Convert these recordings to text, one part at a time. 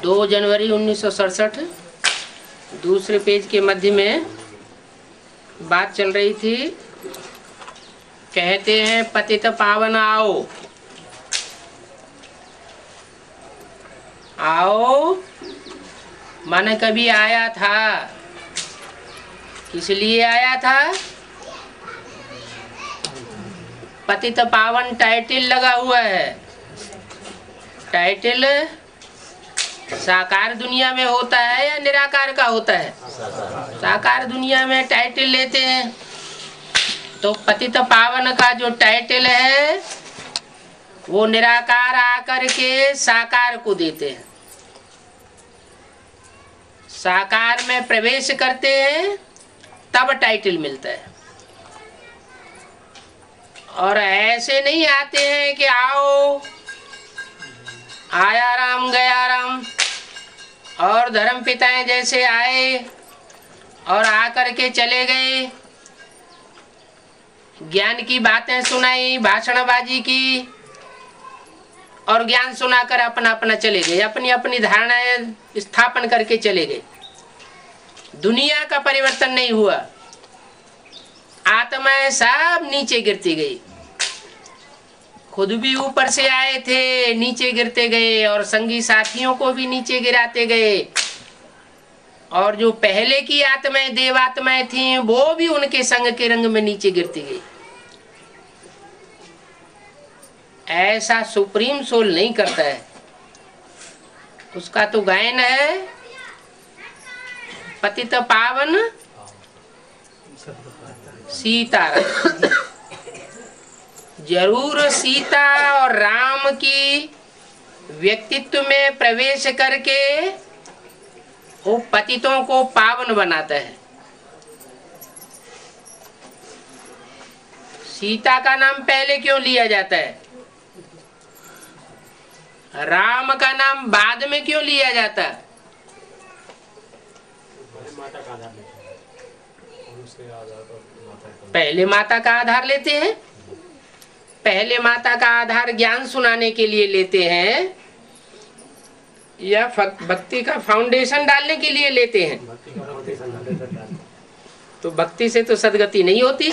2 जनवरी 1967 दूसरे पेज के मध्य में बात चल रही थी। कहते हैं पतित पावन आओ आओ, मन कभी आया था। किस लिए आया था? पतित पावन टाइटल लगा हुआ है। टाइटल साकार दुनिया में होता है या निराकार का होता है? साकार दुनिया में टाइटल लेते हैं। तो पतित पावन का जो टाइटल है वो निराकार आकर के साकार को देते हैं। साकार में प्रवेश करते हैं तब टाइटल मिलता है। और ऐसे नहीं आते हैं कि आओ, आया राम गया राम, और धर्म पिताएं जैसे आए और आकर के चले गए, ज्ञान की बातें सुनाई, भाषणबाजी की और ज्ञान सुनाकर अपना अपना चले गए, अपनी अपनी धारणाएं स्थापन करके चले गए। दुनिया का परिवर्तन नहीं हुआ, आत्माएं सब नीचे गिरती गई। खुद भी ऊपर से आए थे, नीचे गिरते गए और संगी साथियों को भी नीचे गिराते गए। और जो पहले की आत्माएं, देवात्माएं थीं, वो भी उनके संग के रंग में नीचे गिरती गई। ऐसा सुप्रीम सोल नहीं करता है। उसका तो गायन है पतित पावन सीताराम। जरूर सीता और राम की व्यक्तित्व में प्रवेश करके वो पतितों को पावन बनाता है। सीता का नाम पहले क्यों लिया जाता है? राम का नाम बाद में क्यों लिया जाता है? पहले माता का आधार लेते हैं। पहले माता का आधार ज्ञान सुनाने के लिए लेते हैं या भक्ति का फाउंडेशन डालने के लिए लेते हैं? तो भक्ति से तो सदगति नहीं होती।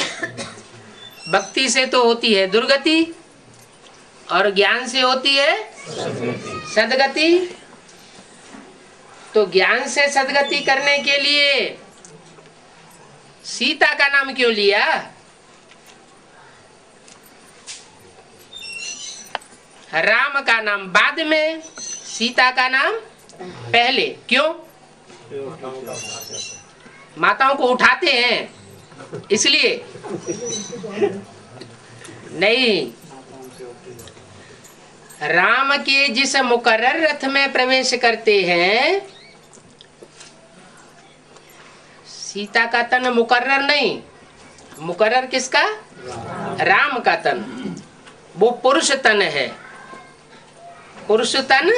भक्ति से तो होती है दुर्गति और ज्ञान से होती है सदगति। तो ज्ञान से सदगति करने के लिए सीता का नाम क्यों लिया? राम का नाम बाद में, सीता का नाम पहले। क्यों? माताओं को उठाते हैं इसलिए नहीं। राम के जिस मुकर्रर रथ में प्रवेश करते हैं, सीता का तन मुकर्रर नहीं। मुकर्रर किसका? राम का तन। वो पुरुष तन है। पुरुष तन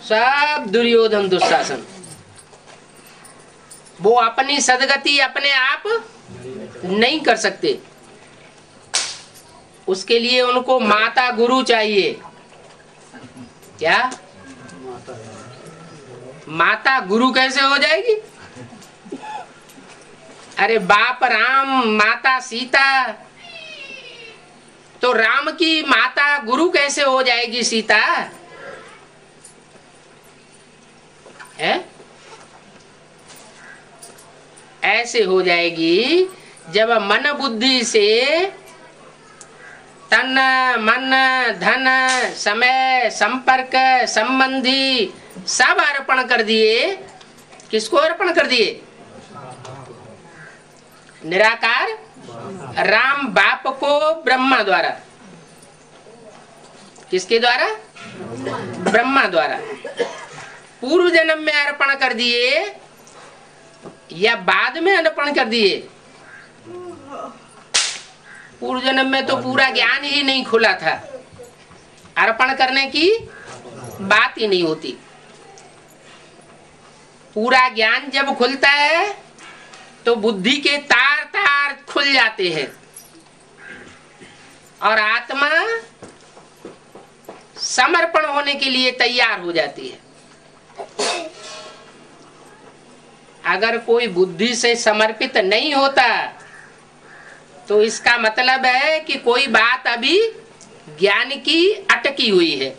सब दुर्योधन दुशासन। वो अपनी सदगति अपने आप नहीं कर सकते। उसके लिए उनको माता गुरु चाहिए। क्या? माता गुरु कैसे हो जाएगी? अरे बाप राम, माता सीता, तो राम की माता गुरु कैसे हो जाएगी सीता? है? ऐसे हो जाएगी जब मन बुद्धि से तन मन धन समय संपर्क संबंधी सब अर्पण कर दिए। किसको अर्पण कर दिए? निराकार राम बाप को ब्रह्मा द्वारा। किसके द्वारा? ब्रह्मा द्वारा। पूर्व जन्म में अर्पण कर दिए या बाद में अर्पण कर दिए? पूर्व जन्म में तो पूरा ज्ञान ही नहीं खुला था, अर्पण करने की बात ही नहीं होती। पूरा ज्ञान जब खुलता है तो बुद्धि के तार तार खुल जाते हैं और आत्मा समर्पण होने के लिए तैयार हो जाती है। अगर कोई बुद्धि से समर्पित नहीं होता तो इसका मतलब है कि कोई बात अभी ज्ञान की अटकी हुई है।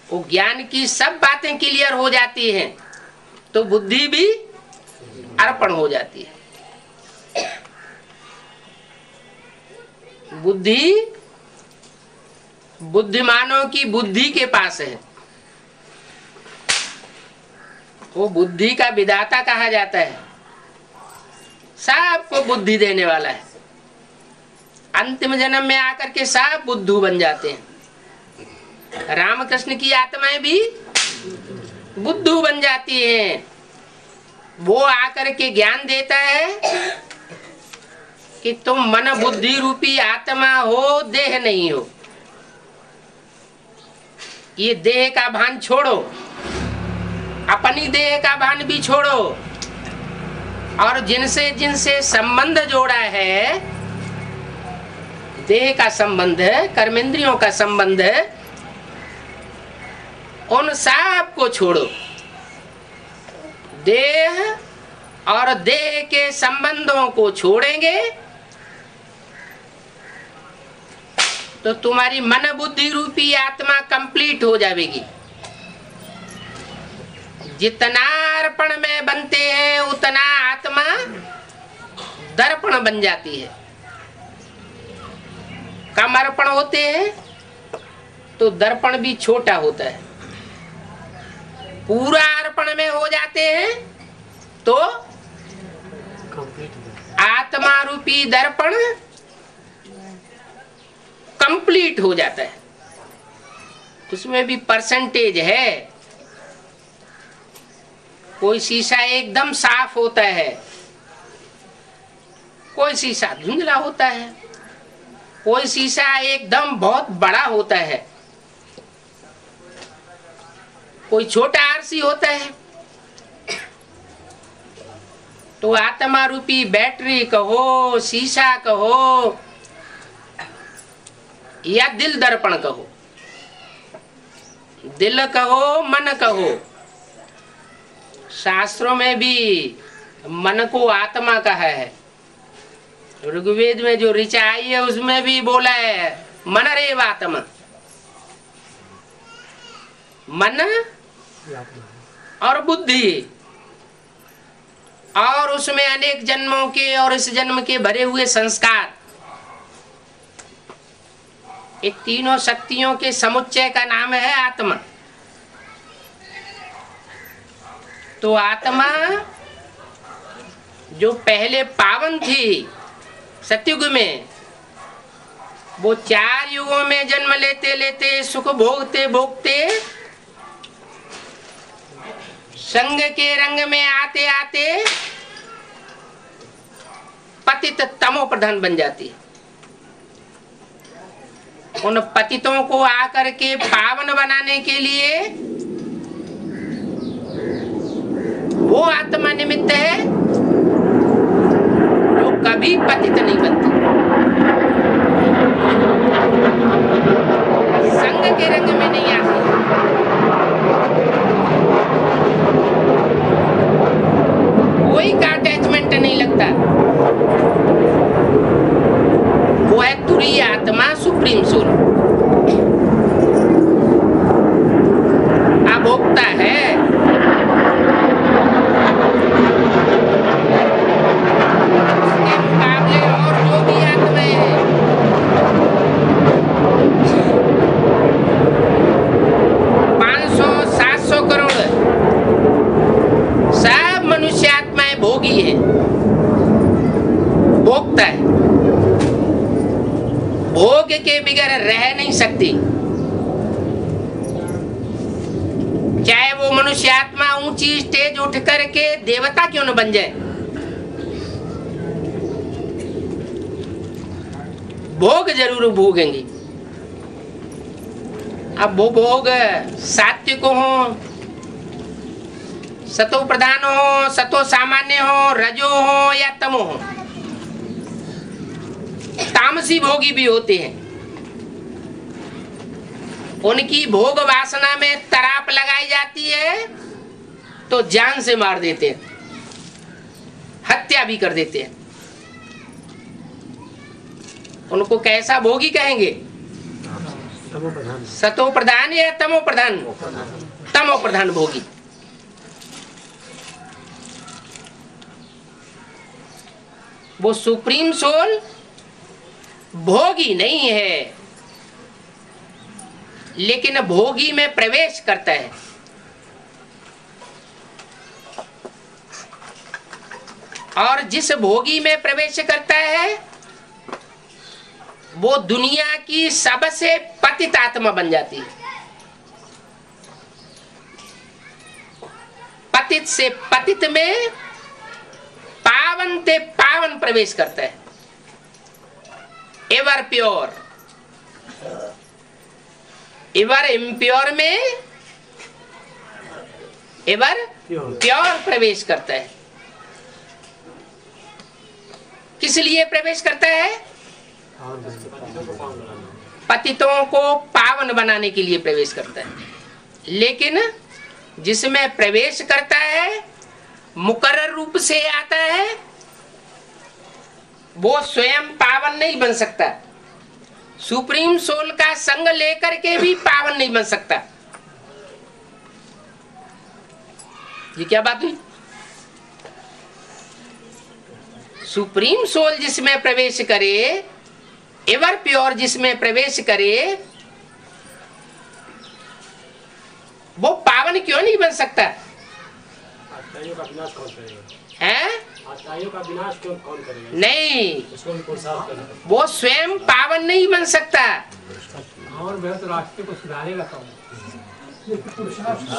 वो ज्ञान की सब बातें क्लियर हो जाती हैं तो बुद्धि भी अर्पण हो जाती है। बुद्धि बुद्धिमानों की बुद्धि के पास है। वो बुद्धि का विधाता कहा जाता है, सबको बुद्धि देने वाला है। अंतिम जन्म में आकर के सब बुद्धू बन जाते हैं। रामकृष्ण की आत्माएं भी बुद्धू बन जाती हैं। वो आकर के ज्ञान देता है कि तुम मन बुद्धि रूपी आत्मा हो, देह नहीं हो। ये देह का भान छोड़ो, अपनी देह का भान भी छोड़ो, और जिनसे जिनसे संबंध जोड़ा है, देह का संबंध है, कर्मेंद्रियों का संबंध है, उन सब को छोड़ो। देह और देह के संबंधों को छोड़ेंगे तो तुम्हारी मन बुद्धि रूपी आत्मा कंप्लीट हो जाएगी। जितना अर्पण में बनते हैं उतना आत्मा दर्पण बन जाती है। कम अर्पण होते हैं तो दर्पण भी छोटा होता है। पूरा अर्पण में हो जाते हैं तो आत्मा रूपी दर्पण कंप्लीट हो जाता है। उसमें भी परसेंटेज है। कोई शीशा एकदम साफ होता है, कोई शीशा धुंधला होता है, कोई शीशा एकदम बहुत बड़ा होता है, कोई छोटा आरसी होता है। तो आत्मा रूपी बैटरी कहो, शीशा कहो, या दिल दर्पण कहो, दिल कहो, मन कहो। शास्त्रों में भी मन को आत्मा कहा है। ऋग्वेद में जो ऋचा आई है उसमें भी बोला है मन रेव आत्मा। मन और बुद्धि, और उसमें अनेक जन्मों के और इस जन्म के भरे हुए संस्कार, ये तीनों शक्तियों के समुच्चय का नाम है आत्मा। तो आत्मा जो पहले पावन थी सतयुग में, वो 4 युगों में जन्म लेते लेते सुख भोगते भोगते संग के रंग में आते आते पतित तमो प्रधान बन जाती है। उन पतितों को आकर के पावन बनाने के लिए वो आत्मा निमित्त है जो कभी पतित नहीं बनती। संग के रंग में नहीं आती, कोई का अटैचमेंट नहीं लगता। वो है तुरीय आत्मा, सुप्रीम सोल। अभोक्ता है। उसके मुकाबले और जो भी आत्माएं हैं, 500-700 करोड़ सब मनुष्य आत्माएं भोगी है, भोगता है। भोग के बिगैर रह नहीं सकती। चाहे वो मनुष्य आत्मा ऊंची स्टेज उठ करके देवता क्यों न बन जाए, भोग जरूर भोगेंगी। अब वो भोग सात्विक हो, सतो प्रधान हो, सतो सामान्य हो, रजो हो या तमो हो। तामसी भोगी भी होते हैं। उनकी भोग वासना में तराप लगाई जाती है तो जान से मार देते हैं, हत्या भी कर देते हैं। उनको कैसा भोगी कहेंगे? सतो प्रधान या तमो प्रधान? तमो प्रधान भोगी। वो सुप्रीम सोल भोगी नहीं है, लेकिन भोगी में प्रवेश करता है। और जिस भोगी में प्रवेश करता है वो दुनिया की सबसे पतित आत्मा बन जाती है। पतित से पतित में पावन ते पावन प्रवेश करता है। एवर प्योर, एवर इम्प्योर में एवर प्योर प्रवेश करता है। किस लिए प्रवेश करता है? पतितों को पावन बनाने के लिए प्रवेश करता है। लेकिन जिसमें प्रवेश करता है मुकर्रर रूप से आता है, वो स्वयं पावन नहीं बन सकता। सुप्रीम सोल का संग लेकर के भी पावन नहीं बन सकता। ये क्या बात हुई? सुप्रीम सोल जिसमें प्रवेश करे, एवर प्योर जिसमें प्रवेश करे, वो पावन क्यों नहीं बन सकता? आत्माओं का विनाश कौन करेगा? हैं? आत्माओं का विनाश कौन करेगा? नहीं, उसको भी पुरुषार्थ करना। वो स्वयं पावन नहीं बन सकता। और वह तो रास्ते को सुधारेगा कौन?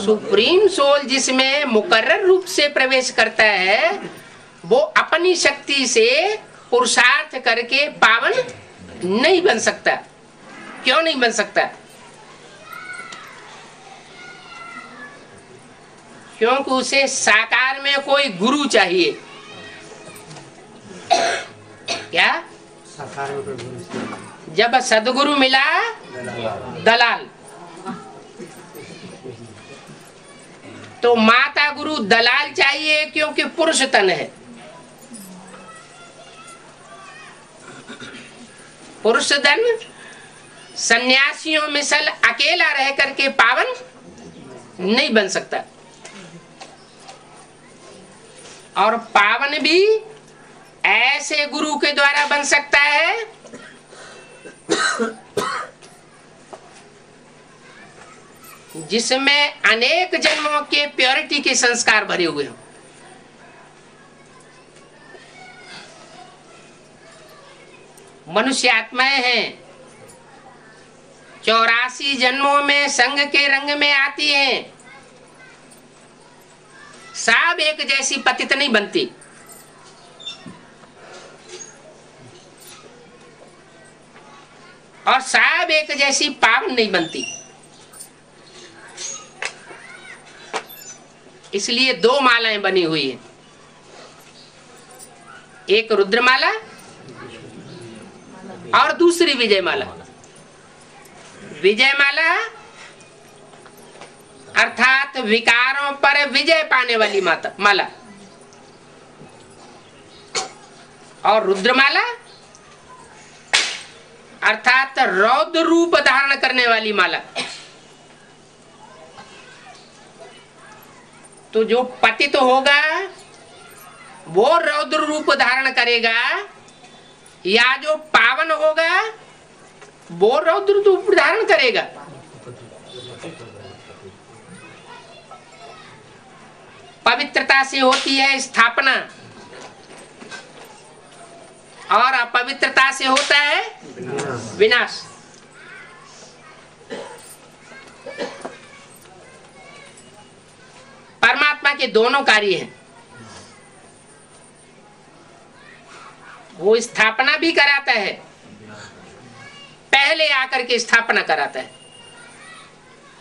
सुप्रीम सोल जिसमें मुकर्रर रूप से प्रवेश करता है, वो अपनी शक्ति से पुरुषार्थ करके पावन नहीं बन सकता। क्यों नहीं बन सकता? क्योंकि उसे साकार में कोई गुरु चाहिए। क्या? साकार में कोई गुरु। जब सदगुरु मिला दलाल, तो माता गुरु दलाल चाहिए, क्योंकि पुरुष तन है। पुरुष धन सन्यासियों मिसल अकेला रह करके पावन नहीं बन सकता। और पावन भी ऐसे गुरु के द्वारा बन सकता है जिसमें अनेक जन्मों के प्योरिटी के संस्कार भरे हुए हों। मनुष्य आत्माएं हैं, 84 जन्मों में संग के रंग में आती हैं। सब एक जैसी पतित नहीं बनती। और सब एक जैसी पावन नहीं बनती। इसलिए दो मालाएं बनी हुई है, एक रुद्रमाला और दूसरी विजय माला। विजय माला अर्थात विकारों पर विजय पाने वाली माला, और रुद्रमाला अर्थात रौद्र रूप धारण करने वाली माला। तो जो पतित होगा वो रौद्र रूप धारण करेगा, या जो पावन होगा वो रौद्र रूप धारण करेगा। पवित्रता से होती है स्थापना, और अपवित्रता से होता है विनाश। परमात्मा के दोनों कार्य हैं। वो स्थापना भी कराता है, पहले आकर के स्थापना कराता है,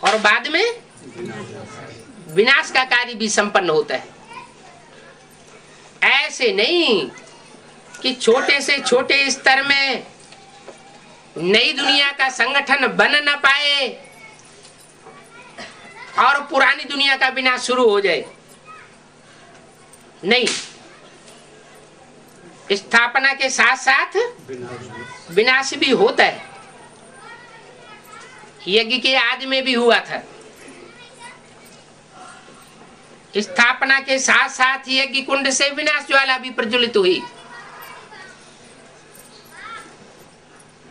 और बाद में विनाश का कार्य भी संपन्न होता है। ऐसे नहीं कि छोटे से छोटे स्तर में नई दुनिया का संगठन बन न पाए और पुरानी दुनिया का विनाश शुरू हो जाए। नहीं, स्थापना के साथ साथ विनाश भी होता है। यज्ञ के आदि में भी हुआ था। स्थापना के साथ साथ यज्ञ कुंड से विनाश ज्वाला भी प्रज्वलित हुई।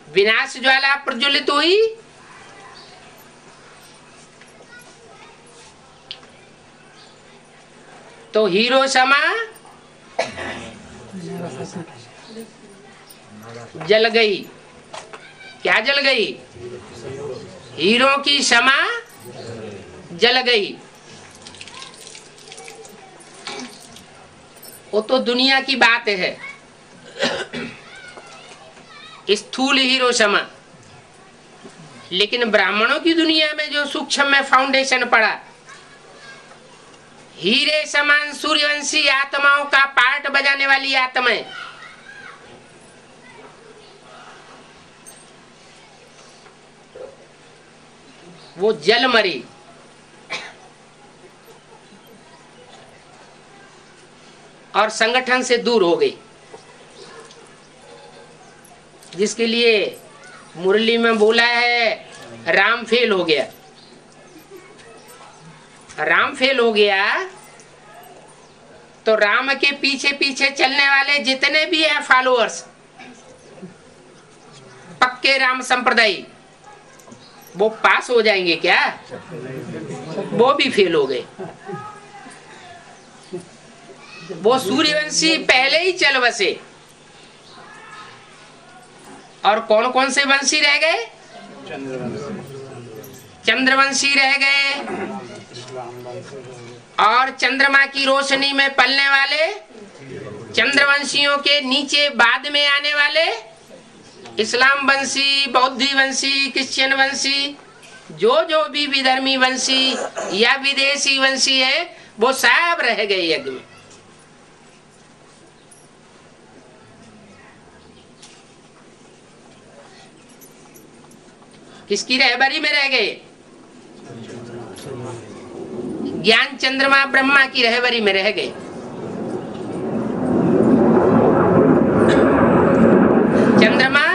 विनाश ज्वाला प्रज्वलित हुई तो हिरोशिमा जल गई। क्या जल गई? हीरो की क्षमा जल गई। वो तो दुनिया की बात है, स्थूल हिरोशिमा। लेकिन ब्राह्मणों की दुनिया में जो सूक्ष्म में फाउंडेशन पड़ा, हीरे समान सूर्यवंशी आत्माओं का पार्ट बजाने वाली आत्माएं, वो जल मरी। और संगठन से दूर हो गई, जिसके लिए मुरली में बोला है राम फेल हो गया। राम फेल हो गया तो राम के पीछे पीछे चलने वाले जितने भी हैं फॉलोअर्स, पक्के राम संप्रदाय, वो पास हो जाएंगे क्या? वो भी फेल हो गए। वो सूर्यवंशी पहले ही चल बसे। और कौन कौन से वंशी रह गए? चंद्रवंशी रह गए। और चंद्रमा की रोशनी में पलने वाले चंद्रवंशियों के नीचे बाद में आने वाले इस्लाम वंशी, बौद्धी वंशी, क्रिश्चियन वंशी, जो भी विधर्मी वंशी या विदेशी वंशी है, वो सब रह गए यज्ञ में। किसकी रहबरी में रह गए? ज्ञान चंद्रमा ब्रह्मा की रहबरी में रह गए। चंद्रमा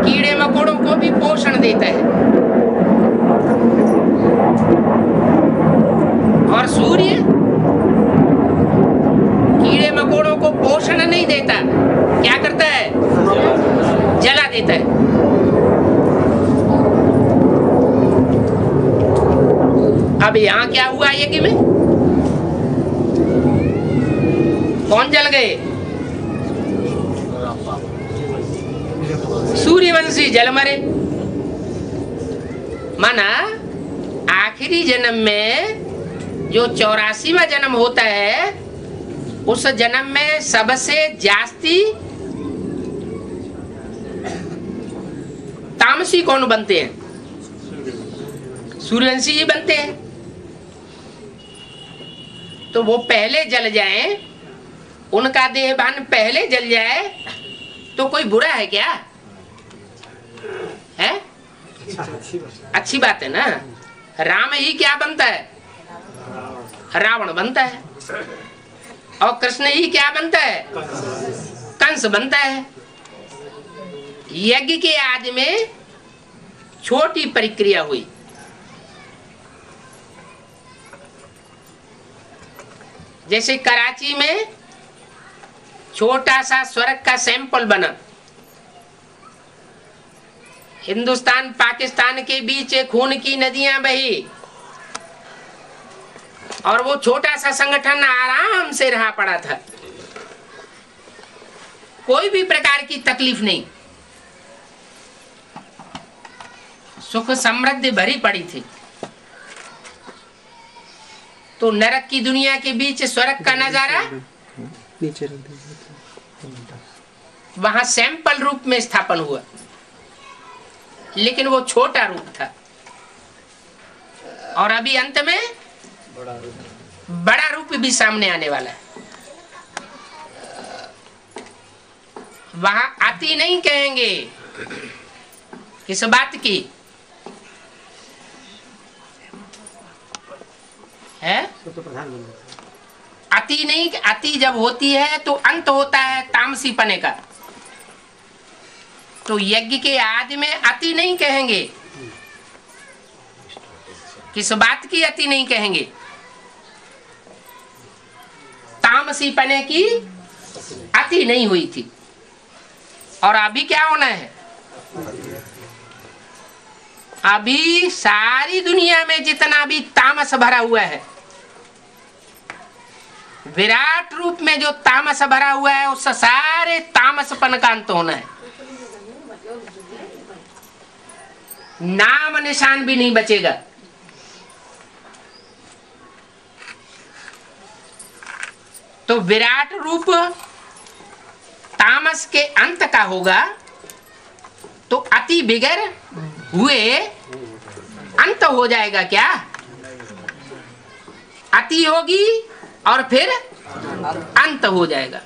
कीड़े मकोड़ों को भी पोषण देता है, और सूर्य कीड़े मकोड़ों को पोषण नहीं देता। क्या करता है? जला देता है। अब यहाँ क्या हुआ यज्ञ में? कौन जल गए? सूर्यवंशी जल मरे। माना आखिरी जन्म में जो 84वां जन्म होता है, उस जन्म में सबसे जास्ती तामसी कौन बनते हैं? सूर्यवंशी ही बनते हैं। तो वो पहले जल जाएं, उनका देहभान पहले जल जाए तो कोई बुरा है क्या? है अच्छी बात है ना। राम ही क्या बनता है? रावण बनता है। और कृष्ण ही क्या बनता है? कंस बनता है। यज्ञ के आदि में छोटी प्रक्रिया हुई। जैसे कराची में छोटा सा स्वर्ग का सैंपल बना। हिंदुस्तान पाकिस्तान के बीच खून की नदियां बही, और वो छोटा सा संगठन आराम से रहा पड़ा था। कोई भी प्रकार की तकलीफ नहीं, सुख समृद्धि भरी पड़ी थी। तो नरक की दुनिया के बीच स्वर्ग का नजारा वहां सैंपल रूप में स्थापन हुआ, लेकिन वो छोटा रूप था। और अभी अंत में बड़ा रूप भी सामने आने वाला है। वहां आती नहीं कहेंगे। किस बात की? है। तो प्रधान बन जाता अति नहीं, अति जब होती है तो अंत होता है तामसी पने का। तो यज्ञ के आदि में अति नहीं कहेंगे। किस बात की अति नहीं कहेंगे? तामसी पने की अति नहीं हुई थी। और अभी क्या होना है? अभी सारी दुनिया में जितना भी तामस भरा हुआ है, विराट रूप में जो तामस भरा हुआ है, उस सारे तामसपन का अंत होना है। नाम निशान भी नहीं बचेगा। तो विराट रूप तामस के अंत का होगा। तो अति बिगर हुए अंत हो जाएगा क्या? अति होगी और फिर अंत हो जाएगा।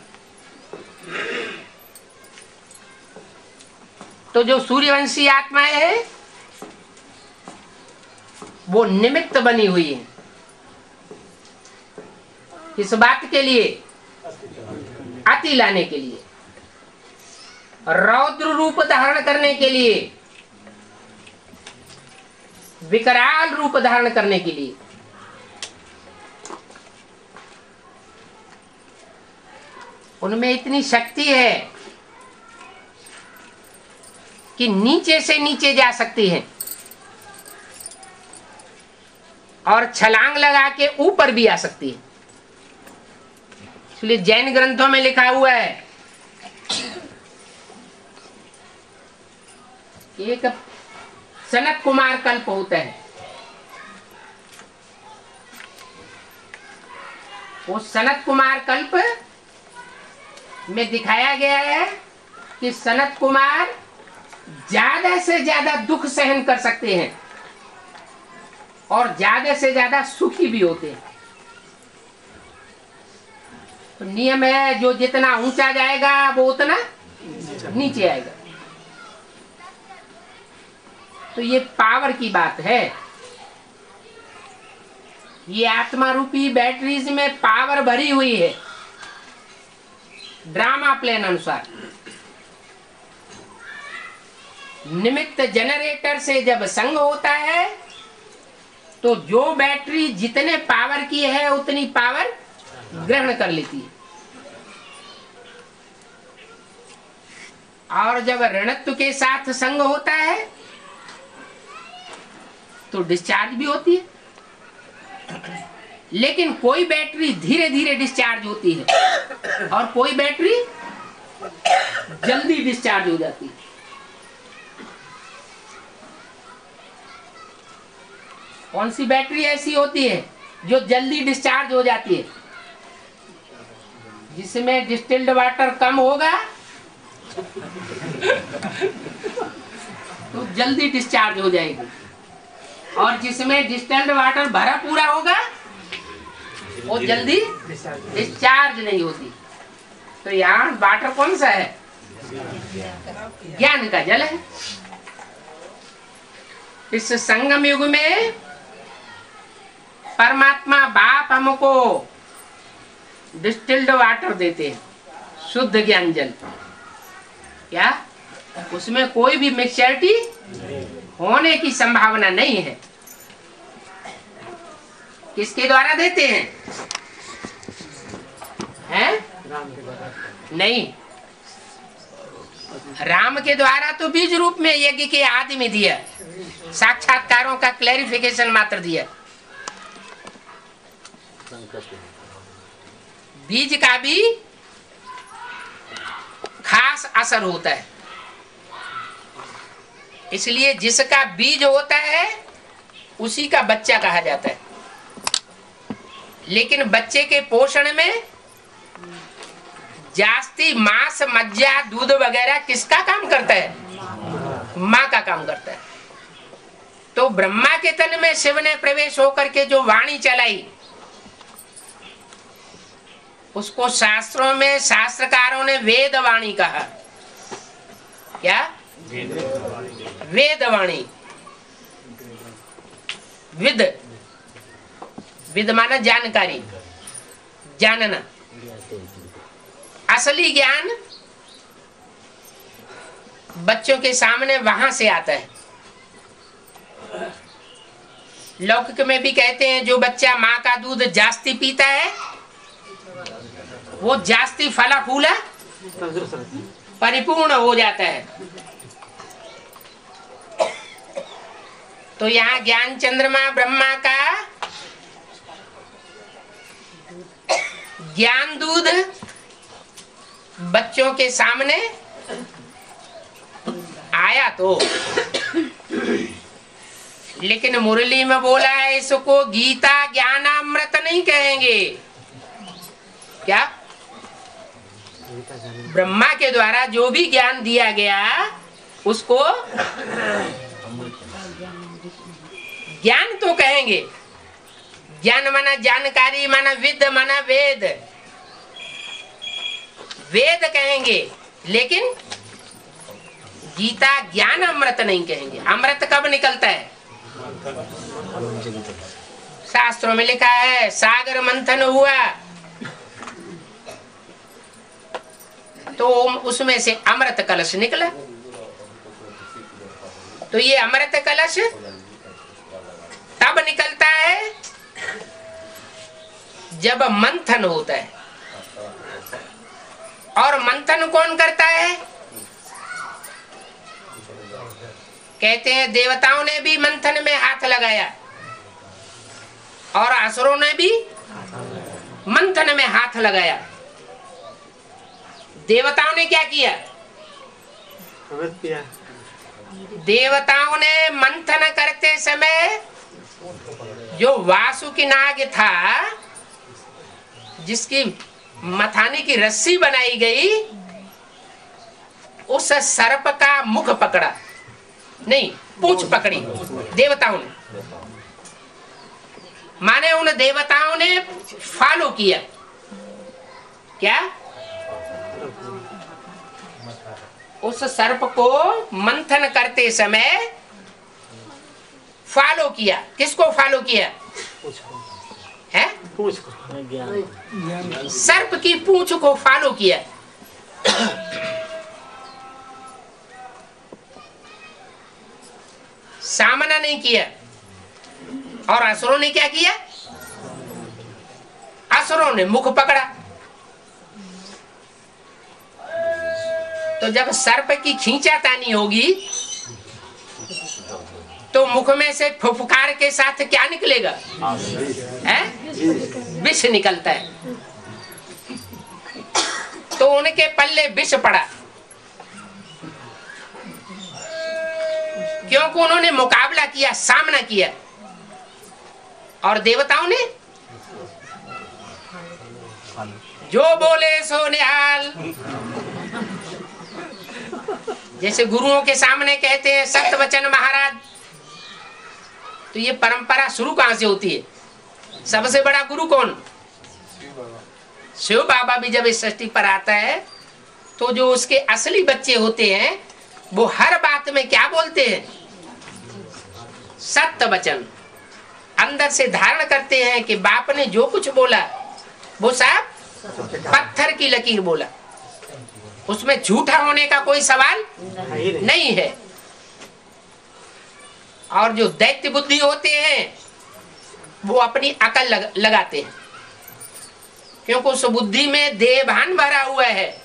तो जो सूर्यवंशी आत्माएं है वो निमित्त बनी हुई है। किस बात के लिए? अति लाने के लिए, रौद्र रूप धारण करने के लिए, विकराल रूप धारण करने के लिए। उनमें इतनी शक्ति है कि नीचे से नीचे जा सकती है और छलांग लगा के ऊपर भी आ सकती है। इसलिए जैन ग्रंथों में लिखा हुआ है, एक सनत कुमार कल्प होता है। वो सनत कुमार कल्प में दिखाया गया है कि सनत कुमार ज्यादा से ज्यादा दुख सहन कर सकते हैं और ज्यादा से ज्यादा सुखी भी होते हैं। तो नियम है, जो जितना ऊंचा जाएगा वो उतना नीचे आएगा। तो ये पावर की बात है। ये आत्मा रूपी बैटरीज में पावर भरी हुई है ड्रामा प्लान अनुसार। निमित्त जनरेटर से जब संग होता है तो जो बैटरी जितने पावर की है उतनी पावर ग्रहण कर लेती है। और जब ऋणत्व के साथ संग होता है तो डिस्चार्ज भी होती है। लेकिन कोई बैटरी धीरे धीरे डिस्चार्ज होती है और कोई बैटरी जल्दी डिस्चार्ज हो जाती है। कौन सी बैटरी ऐसी होती है जो जल्दी डिस्चार्ज हो जाती है? जिसमें डिस्टिल्ड वाटर कम होगा तो जल्दी डिस्चार्ज हो जाएगी, और जिसमें डिस्टिल्ड वाटर भरा पूरा होगा वो जल्दी डिस्चार्ज नहीं होती। तो यहाँ वाटर कौन सा है? ज्ञान का जल है। इस संगम युग में परमात्मा बाप हमको डिस्टिल्ड वाटर देते हैं, शुद्ध ज्ञान जल। क्या उसमें कोई भी मिक्सचरिटी होने की संभावना नहीं है? किसके द्वारा देते हैं? हैं? नहीं, राम के द्वारा तो बीज रूप में यज्ञ के आदि में दिया, साक्षात्कारों का क्लैरिफिकेशन मात्र दिया। बीज का भी खास असर होता है, इसलिए जिसका बीज होता है उसी का बच्चा कहा जाता है। लेकिन बच्चे के पोषण में जास्ती मांस, मज्जा, दूध वगैरह किसका काम करता है? माँ का काम करता है। तो ब्रह्मा के तन में शिव ने प्रवेश होकर के जो वाणी चलाई, उसको शास्त्रों में शास्त्रकारों ने वेद वाणी कहा। क्या? वेद वाणी। विद विद माना जानकारी, जानना। असली ज्ञान बच्चों के सामने वहां से आता है। लौकिक में भी कहते हैं जो बच्चा माँ का दूध जास्ती पीता है वो जास्ती फला फूला परिपूर्ण हो जाता है। तो यहाँ ज्ञान चंद्रमा ब्रह्मा का ज्ञान दूध बच्चों के सामने आया तो, लेकिन मुरली में बोला है इसको गीता ज्ञानामृत नहीं कहेंगे। क्या? ब्रह्मा के द्वारा जो भी ज्ञान दिया गया उसको ज्ञान तो कहेंगे। ज्ञान माना जानकारी, माना विद, माना वेद, वेद कहेंगे, लेकिन गीता ज्ञान अमृत नहीं कहेंगे। अमृत कब निकलता है? शास्त्रों में लिखा है सागर मंथन हुआ तो उसमें से अमृत कलश निकला। तो ये अमृत कलश तब निकलता है जब मंथन होता है। और मंथन कौन करता है? कहते हैं देवताओं ने भी मंथन में हाथ लगाया और असुरों ने भी मंथन में हाथ लगाया। देवताओं ने क्या किया? देवताओं ने मंथन करते समय जो वासुकी नाग था जिसकी मथाने की रस्सी बनाई गई, उस सर्प का मुख पकड़ा, नहीं पूंछ पकड़ी देवताओं ने। माने उन देवताओं ने फॉलो किया। क्या? उस सर्प को मंथन करते समय फॉलो किया। किसको फॉलो किया है? सर्प की पूंछ को फॉलो किया। सामना नहीं किया। और असुरों ने क्या किया? असुरों ने मुख पकड़ा। तो जब सर्प की खींचातानी होगी तो मुख में से फुफकार के साथ क्या निकलेगा? है? विष निकलता है। तो उनके पल्ले विष पड़ा, क्योंकि उन्होंने मुकाबला किया, सामना किया। और देवताओं ने जो बोले सो निहाल। जैसे गुरुओं के सामने कहते हैं सत्य वचन महाराज, तो ये परंपरा शुरू कहां से होती है? सबसे बड़ा गुरु कौन? शिव बाबा भी जब इस सृष्टि पर आता है तो जो उसके असली बच्चे होते हैं वो हर बात में क्या बोलते हैं? सत्य वचन। अंदर से धारण करते हैं कि बाप ने जो कुछ बोला वो साहब पत्थर की लकीर बोला, उसमें झूठा होने का कोई सवाल नहीं है। और जो दैत्य बुद्धि होते हैं वो अपनी अकल लगाते हैं, क्योंकि उस बुद्धि में देहभान भरा हुआ है।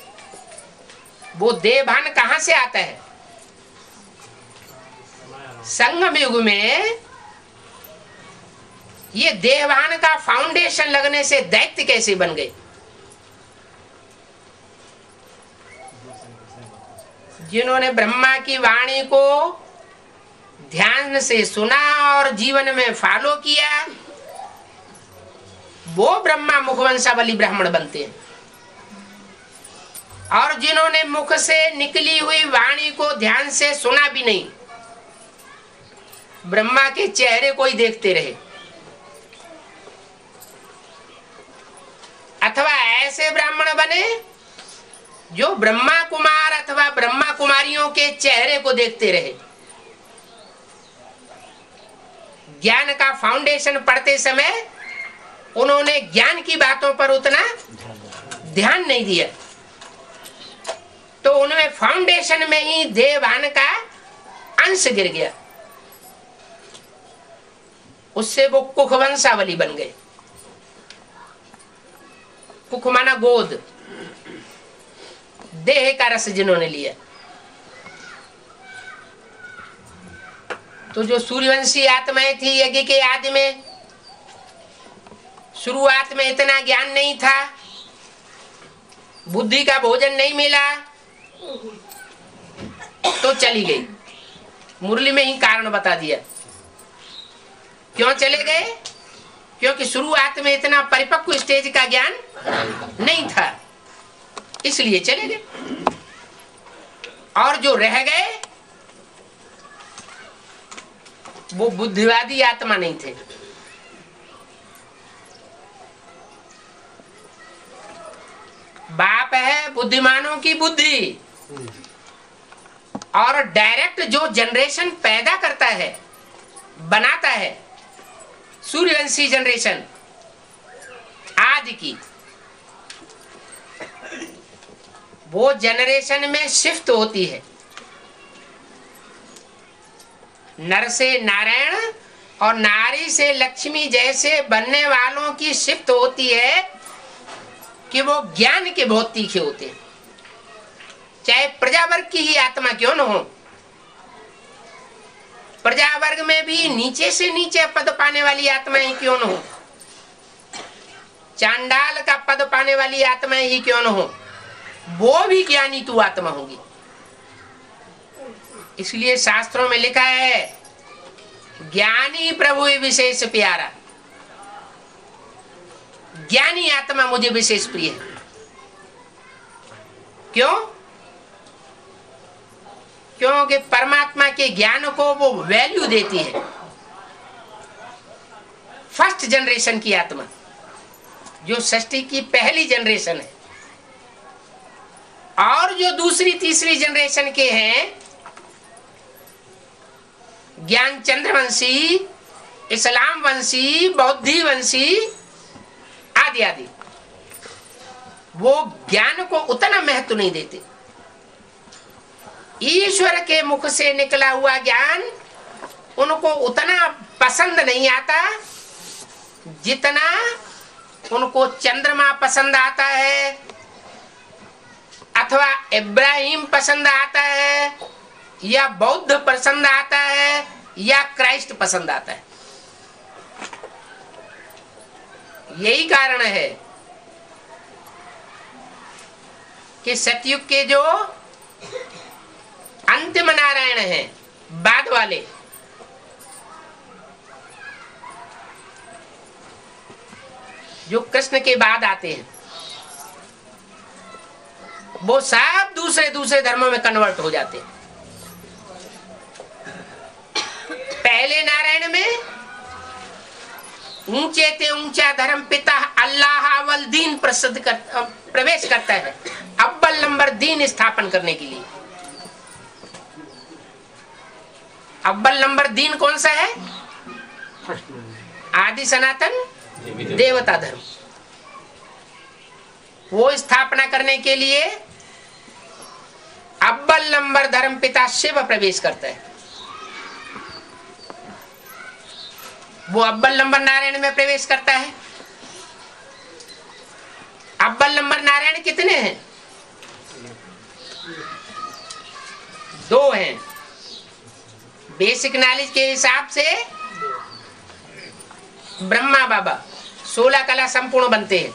वो देहभान कहां से आता है? संगम युग में ये देहभान का फाउंडेशन लगने से दैत्य कैसे बन गए? जिन्होंने ब्रह्मा की वाणी को ध्यान से सुना और जीवन में फॉलो किया वो ब्रह्मा मुखवंशावली ब्राह्मण बनते हैं। और जिन्होंने मुख से निकली हुई वाणी को ध्यान से सुना भी नहीं, ब्रह्मा के चेहरे को ही देखते रहे, अथवा ऐसे ब्राह्मण बने जो ब्रह्मा कुमार अथवा ब्रह्मा कुमारियों के चेहरे को देखते रहे। ज्ञान का फाउंडेशन पढ़ते समय उन्होंने ज्ञान की बातों पर उतना ध्यान नहीं दिया, तो उनमें फाउंडेशन में ही देवान का अंश गिर गया। उससे वो कुख वंशावली बन गए। कुख माना गोद, देह का रस जिन्होंने लिया। तो जो सूर्यवंशी आत्माएं थी यज्ञ के आदि में, शुरुआत में इतना ज्ञान नहीं था, बुद्धि का भोजन नहीं मिला, तो चली गई। मुरली में ही कारण बता दिया क्यों चले गए, क्योंकि शुरुआत में इतना परिपक्व स्टेज का ज्ञान नहीं था, इसलिए चले गए। और जो रह गए वो बुद्धिवादी आत्मा नहीं थे। बाप है बुद्धिमानों की बुद्धि, और डायरेक्ट जो जनरेशन पैदा करता है, बनाता है, सूर्यवंशी जनरेशन आदि की, वो जनरेशन में शिफ्ट होती है। नर से नारायण और नारी से लक्ष्मी जैसे बनने वालों की शिफ्ट होती है कि वो ज्ञान के बहुत तीखे होते हैं, चाहे प्रजावर्ग की ही आत्मा क्यों न हो। प्रजावर्ग में भी नीचे से नीचे पद पाने वाली आत्माएं क्यों न हो, चांडाल का पद पाने वाली आत्माएं ही क्यों न हो, वो भी ज्ञानी तू आत्मा होगी। इसलिए शास्त्रों में लिखा है, ज्ञानी प्रभु विशेष प्यारा, ज्ञानी आत्मा मुझे विशेष प्रिय है। क्यों? क्योंकि परमात्मा के ज्ञान को वो वैल्यू देती है। फर्स्ट जनरेशन की आत्मा, जो सृष्टि की पहली जनरेशन है, और जो दूसरी तीसरी जनरेशन के हैं, ज्ञान चंद्रवंशी, इस्लाम वंशी, बौद्धि वंशी आदि आदि, वो ज्ञान को उतना महत्व नहीं देते। ईश्वर के मुख से निकला हुआ ज्ञान उनको उतना पसंद नहीं आता जितना उनको चंद्रमा पसंद आता है, अथवा इब्राहिम पसंद आता है, या बौद्ध पसंद आता है, या क्राइस्ट पसंद आता है। यही कारण है कि सतयुग के जो अंतिम नारायण हैं, बाद वाले, जो कृष्ण के बाद आते हैं, वो सब दूसरे दूसरे धर्मों में कन्वर्ट हो जाते हैं। पहले नारायण में ऊंचे ते ऊंचा धर्म पिता अल्लाह अव्वल दीन प्रवेश करता है, अव्वल नंबर दीन स्थापन करने के लिए। अव्वल नंबर दीन कौन सा है? आदि सनातन देवता धर्म। वो स्थापना करने के लिए अव्वल नंबर धर्म पिता शिव प्रवेश करता है। वो अव्वल नंबर नारायण में प्रवेश करता है। अव्वल नंबर नारायण कितने हैं? 2 हैं। बेसिक नॉलेज के हिसाब से ब्रह्मा बाबा 16 कला संपूर्ण बनते हैं,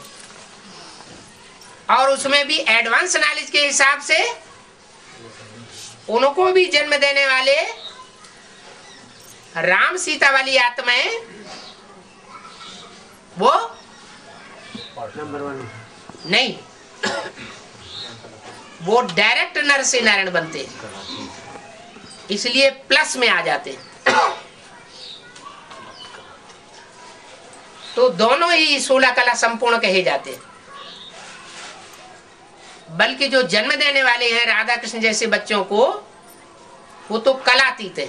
और उसमें भी एडवांस नॉलेज के हिसाब से उनको भी जन्म देने वाले राम सीता वाली आत्माएं, वो नंबर 1 नहीं, वो डायरेक्ट नर से नारायण बनते हैं, इसलिए प्लस में आ जाते हैं। तो दोनों ही 16 कला संपूर्ण कहे जाते हैं। बल्कि जो जन्म देने वाले हैं राधा कृष्ण जैसे बच्चों को, वो तो कलातीत है,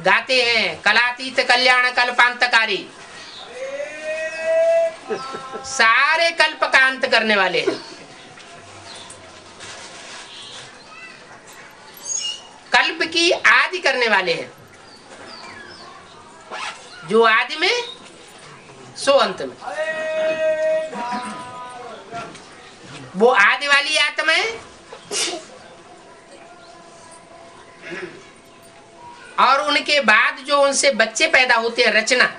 गाते हैं कलातीत कल्याण कल्पांतकारी। सारे कल्प का अंत करने वाले हैं। कल्प की आदि करने वाले हैं। जो आदि में सो अंत में, वो आदि वाली आत्मा है। और उनके बाद जो उनसे बच्चे पैदा होते हैं, रचना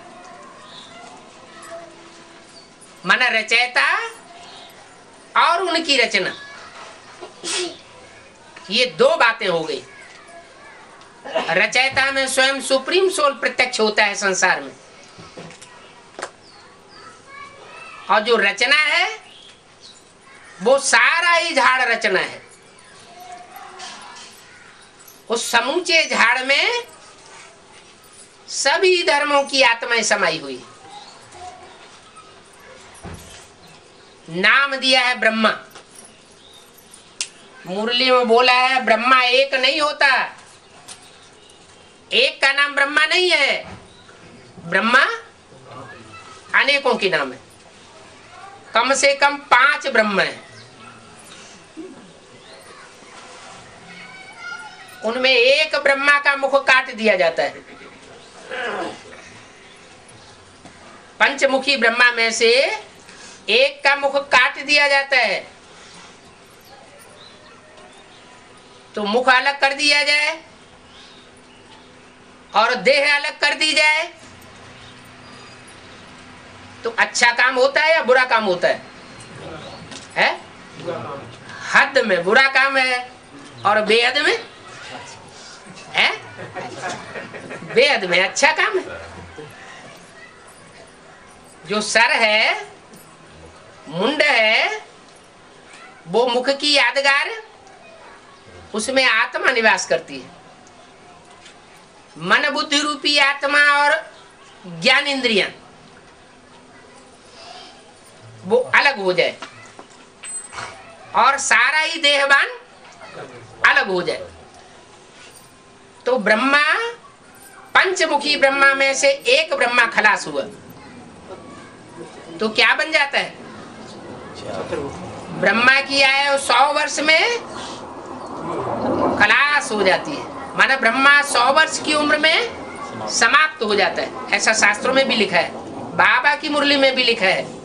माना रचयिता और उनकी रचना, ये दो बातें हो गई। रचयिता में स्वयं सुप्रीम सोल प्रत्यक्ष होता है संसार में, और जो रचना है वो सारा ही झाड़ रचना है। उस समूचे झाड़ में सभी धर्मों की आत्माएं समाई हुई। नाम दिया है ब्रह्मा, मुरली में बोला है ब्रह्मा एक नहीं होता। एक का नाम ब्रह्मा नहीं है, ब्रह्मा अनेकों के नाम है। कम से कम 5 ब्रह्म है। उनमें एक ब्रह्मा का मुख काट दिया जाता है। पंचमुखी ब्रह्मा में से एक का मुख काट दिया जाता है, तो मुख अलग कर दिया जाए और देह अलग कर दी जाए तो अच्छा काम होता है या बुरा काम होता है? हद में बुरा काम है और बेहद में है, बेहद में अच्छा काम है। जो सर है, मुंड है, वो मुख की यादगार, उसमें आत्मा निवास करती है। मन बुद्धि रूपी आत्मा और ज्ञान इंद्रियां वो अलग हो जाए और सारा ही देहवान अलग हो जाए तो ब्रह्मा, पंचमुखी ब्रह्मा में से एक ब्रह्मा खलास हुआ तो क्या बन जाता है? ब्रह्मा की आयु 100 वर्ष में खलास हो जाती है, माना ब्रह्मा 100 वर्ष की उम्र में समाप्त हो जाता है। ऐसा शास्त्रों में भी लिखा है, बाबा की मुरली में भी लिखा है।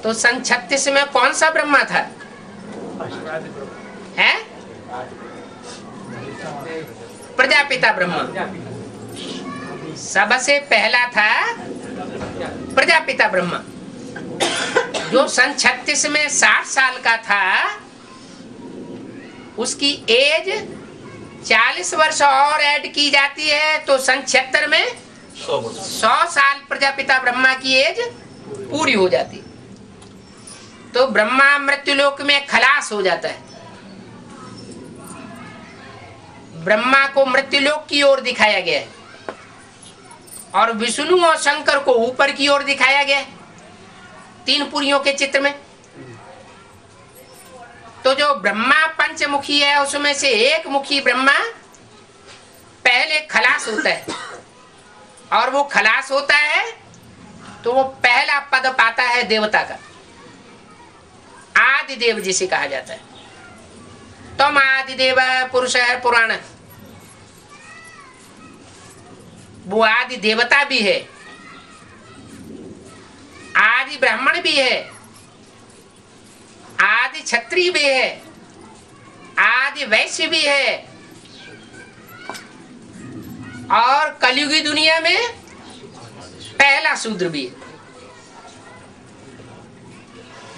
तो सन 36 में कौन सा ब्रह्मा था? है प्रजापिता ब्रह्मा। सबसे पहला था प्रजापिता ब्रह्मा, जो सन 36 में 60 साल का था। उसकी एज 40 वर्ष और ऐड की जाती है तो सन 76 में 100 साल प्रजापिता ब्रह्मा की एज पूरी हो जाती। तो ब्रह्मा मृत्युलोक में खलास हो जाता है। ब्रह्मा को मृत्युलोक की ओर दिखाया गया है और विष्णु और शंकर को ऊपर की ओर दिखाया गया है 3 पुरियों के चित्र में। तो जो ब्रह्मा पंचमुखी है उसमें से एक मुखी ब्रह्मा पहले खलास होता है, और वो खलास होता है तो वो पहला पद पाता है देवता का, आदि देव जिसे कहा जाता है। तुम आदि देव पुरुष है पुराण, वो आदि देवता भी है, आदि ब्राह्मण भी है, आदि क्षत्रिय भी है, आदि वैश्य भी है, और कलयुगी दुनिया में पहला शूद्र भी है।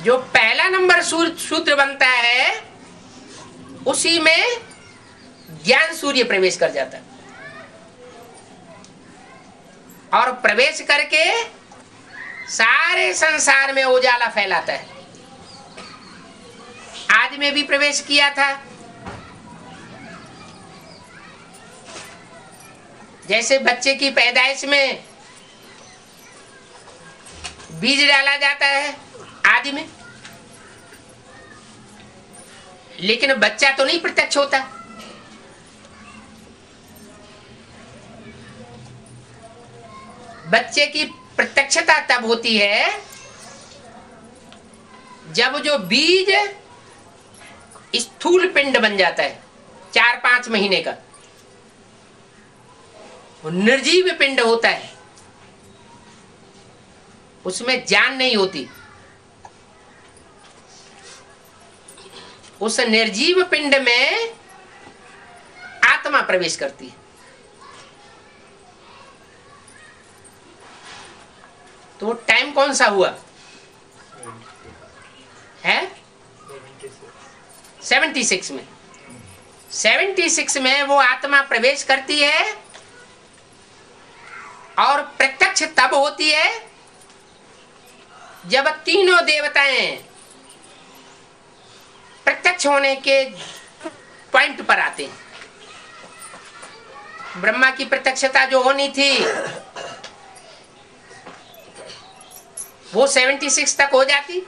जो पहला नंबर शूद्र बनता है उसी में ज्ञान सूर्य प्रवेश कर जाता है और प्रवेश करके सारे संसार में उजाला फैलाता है। आदि में भी प्रवेश किया था। जैसे बच्चे की पैदाइश में बीज डाला जाता है आदि में, लेकिन बच्चा तो नहीं प्रत्यक्ष होता। बच्चे की प्रत्यक्षता तब होती है जब जो बीज स्थूल पिंड बन जाता है 4-5 महीने का, वो निर्जीव पिंड होता है, उसमें जान नहीं होती। उस निर्जीव पिंड में आत्मा प्रवेश करती है। तो टाइम कौन सा हुआ है? 76 में। 76 में वो आत्मा प्रवेश करती है और प्रत्यक्ष तब होती है जब तीनों देवताएं प्रत्यक्ष होने के पॉइंट पर आते हैं। ब्रह्मा की प्रत्यक्षता जो होनी थी वो 76 तक हो जाती।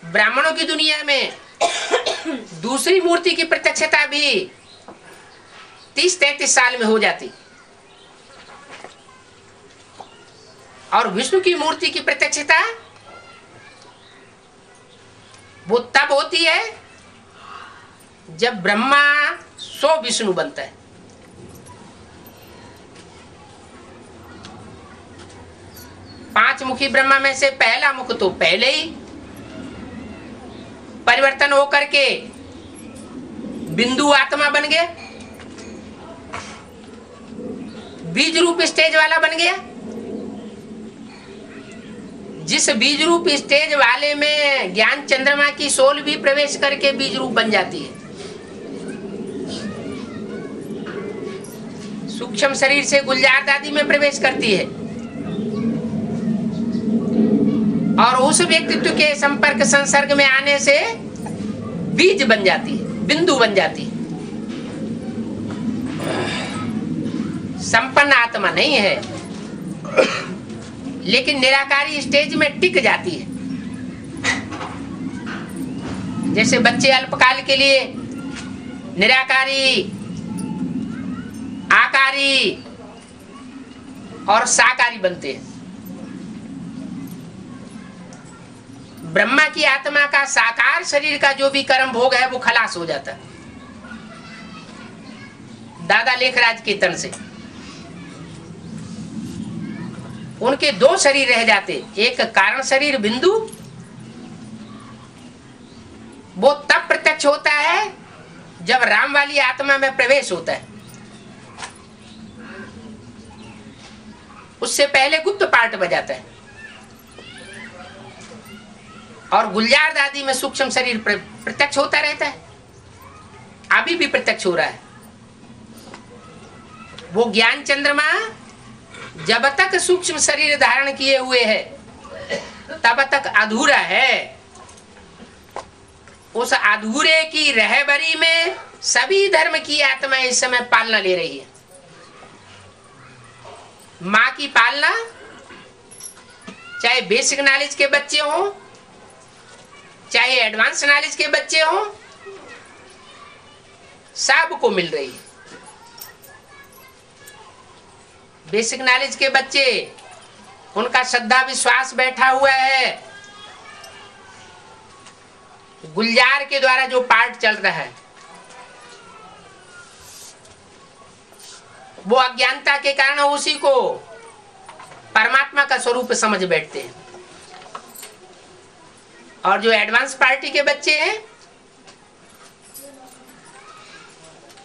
ब्राह्मणों की दुनिया में दूसरी मूर्ति की प्रत्यक्षता भी 30-33 साल में हो जाती, और विष्णु की मूर्ति की प्रत्यक्षता वो तब होती है जब ब्रह्मा सो विष्णु बनता है। पांच मुखी ब्रह्मा में से पहला मुख तो पहले ही परिवर्तन होकर के बिंदु आत्मा बन गया, बीज रूप स्टेज वाला बन गया। जिस बीज रूप स्टेज वाले में ज्ञान चंद्रमा की सोल भी प्रवेश करके बीज रूप बन जाती है। सूक्ष्म शरीर से गुलजार दादी में प्रवेश करती है और उस व्यक्तित्व के संपर्क संसर्ग में आने से बीज बन जाती है, बिंदु बन जाती है। संपन्न आत्मा नहीं है, लेकिन निराकारी स्टेज में टिक जाती है। जैसे बच्चे अल्पकाल के लिए निराकारी, आकारी और साकारी बनते हैं। ब्रह्मा की आत्मा का साकार शरीर का जो भी कर्म भोग है वो खलास हो जाता है दादा लेखराज के तन से। उनके दो शरीर रह जाते, एक कारण शरीर बिंदु, वो तब प्रत्यक्ष होता है जब राम वाली आत्मा में प्रवेश होता है। उससे पहले गुप्त पार्ट बजाता है और गुलजार दादी में सूक्ष्म शरीर प्रत्यक्ष होता रहता है, अभी भी प्रत्यक्ष हो रहा है। वो ज्ञान चंद्रमा जब तक सूक्ष्म शरीर धारण किए हुए है तब तक अधूरा है। उस अधूरे की रहबरी में सभी धर्म की आत्मा इस समय पालना ले रही है। माँ की पालना, चाहे बेसिक नॉलेज के बच्चे हों चाहे एडवांस नॉलेज के बच्चे हों, सबको मिल रही है। बेसिक नॉलेज के बच्चे, उनका श्रद्धा विश्वास बैठा हुआ है गुलजार के द्वारा जो पाठ चल रहा है, वो अज्ञानता के कारण उसी को परमात्मा का स्वरूप समझ बैठते हैं। और जो एडवांस पार्टी के बच्चे हैं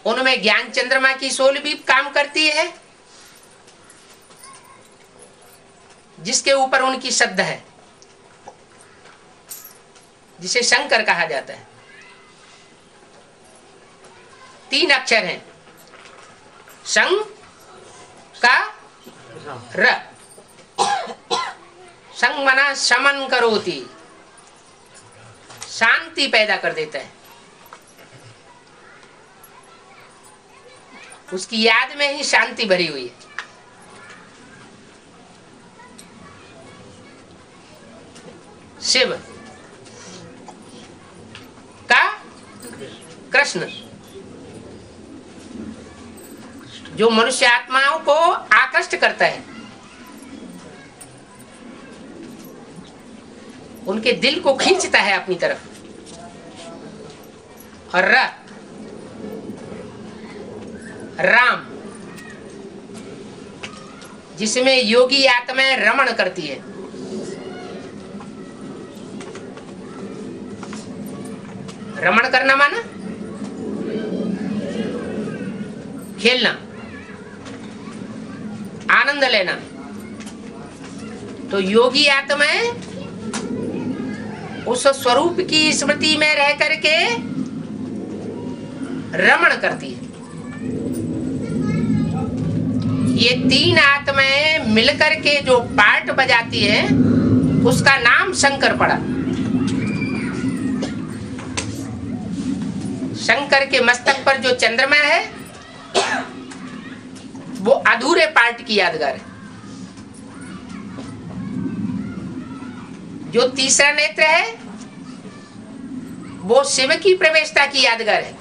उनमें ज्ञान चंद्रमा की सोल भी काम करती है, जिसके ऊपर उनकी श्रद्धा है, जिसे शंकर कहा जाता है। 3 अक्षर हैं, शं का र। शं मना शमन करोति, शांति पैदा कर देता है। उसकी याद में ही शांति भरी हुई है। शिव का कृष्ण, जो मनुष्य आत्माओं को आकृष्ट करता है, उनके दिल को खींचता है अपनी तरफ। और राम, जिसमें योगी आत्माएं रमण करती है। रमण करना माना खेलना, आनंद लेना। तो योगी आत्माएं उस स्वरूप की स्मृति में रह करके रमण करती है। ये तीन आत्माएं मिलकर के जो पार्ट बजाती है उसका नाम शंकर पड़ा। शंकर के मस्तक पर जो चंद्रमा है वो अधूरे पार्ट की यादगार है। जो तीसरा नेत्र है वो शिव की प्रवेशता की यादगार है।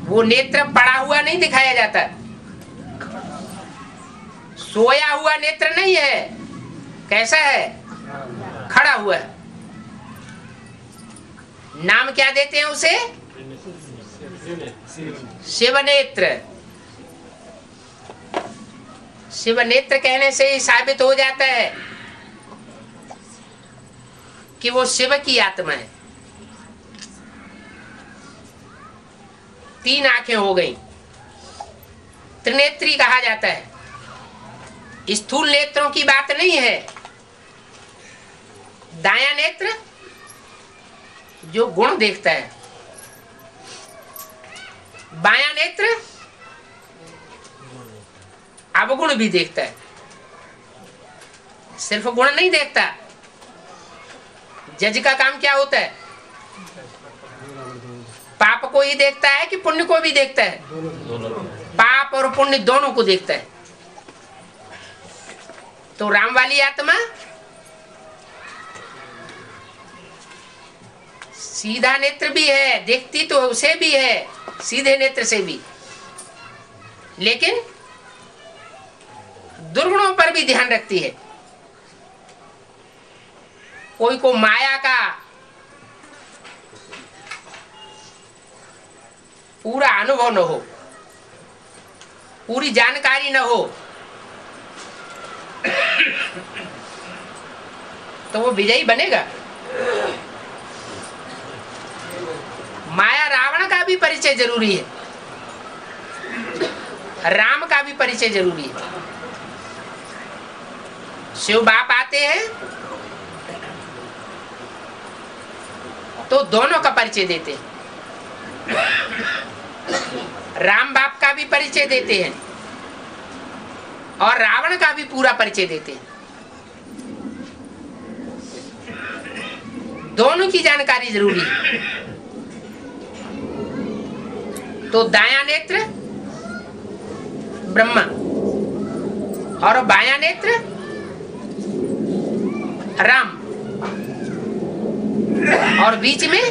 वो नेत्र पड़ा हुआ नहीं दिखाया जाता, सोया हुआ नेत्र नहीं है। कैसा है? खड़ा हुआ है। नाम क्या देते हैं उसे? शिव नेत्र। शिव नेत्र कहने से ही साबित हो जाता है कि वो शिव की आत्मा है। तीन आंखें हो गई, त्रिनेत्री कहा जाता है। स्थूल नेत्रों की बात नहीं है। दायां नेत्र जो गुण देखता है, बायां नेत्र अवगुण भी देखता है। सिर्फ गुण नहीं देखता। जज का काम क्या होता है? पाप को ही देखता है कि पुण्य को भी देखता है? पाप और पुण्य दोनों को देखता है। तो राम वाली आत्मा सीधा नेत्र भी है, देखती तो उसे भी है, सीधे नेत्र से भी, लेकिन दुर्गुणों पर भी ध्यान रखती है। कोई को माया का पूरा अनुभव न हो, पूरी जानकारी न हो, तो वो विजयी बनेगा। माया रावण का भी परिचय जरूरी है, राम का भी परिचय जरूरी है। शिव बाप आते हैं तो दोनों का परिचय देते हैं। राम बाप का भी परिचय देते हैं और रावण का भी पूरा परिचय देते हैं। दोनों की जानकारी जरूरी है। तो दायां नेत्र ब्रह्मा और बायां नेत्र राम और बीच में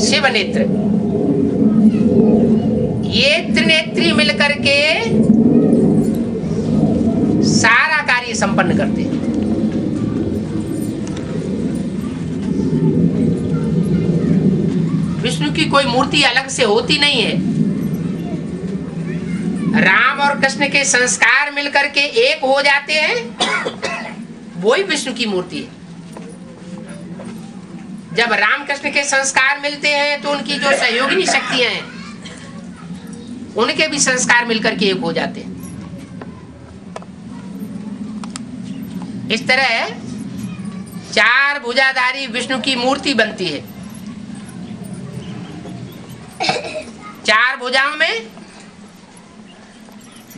शिव नेत्र। ये त्रिनेत्री मिलकर के सारा कार्य संपन्न करते हैं। विष्णु की कोई मूर्ति अलग से होती नहीं है। राम और कृष्ण के संस्कार मिलकर के एक हो जाते हैं, वही विष्णु की मूर्ति है। जब राम कृष्ण के संस्कार मिलते हैं तो उनकी जो सहयोगिनी शक्तियां हैं उनके भी संस्कार मिलकर के एक हो जाते हैं। इस तरह चार भुजाधारी विष्णु की मूर्ति बनती है। चार भुजाओं में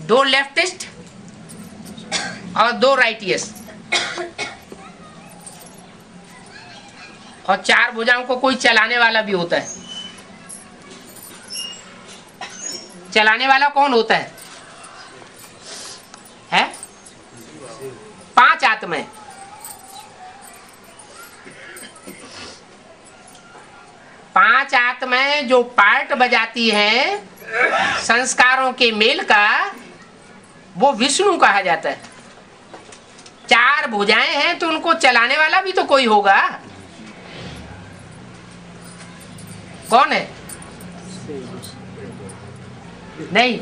दो लेफ्टिस्ट और दो राइटियस, और चार भुजाओं को कोई चलाने वाला भी होता है। चलाने वाला कौन होता है? पांच आत्माएं। पांच आत्माएं जो पार्ट बजाती हैं संस्कारों के मेल का, वो विष्णु कहा जाता है। 4 भुजाएं हैं तो उनको चलाने वाला भी तो कोई होगा। कौन है? नहीं,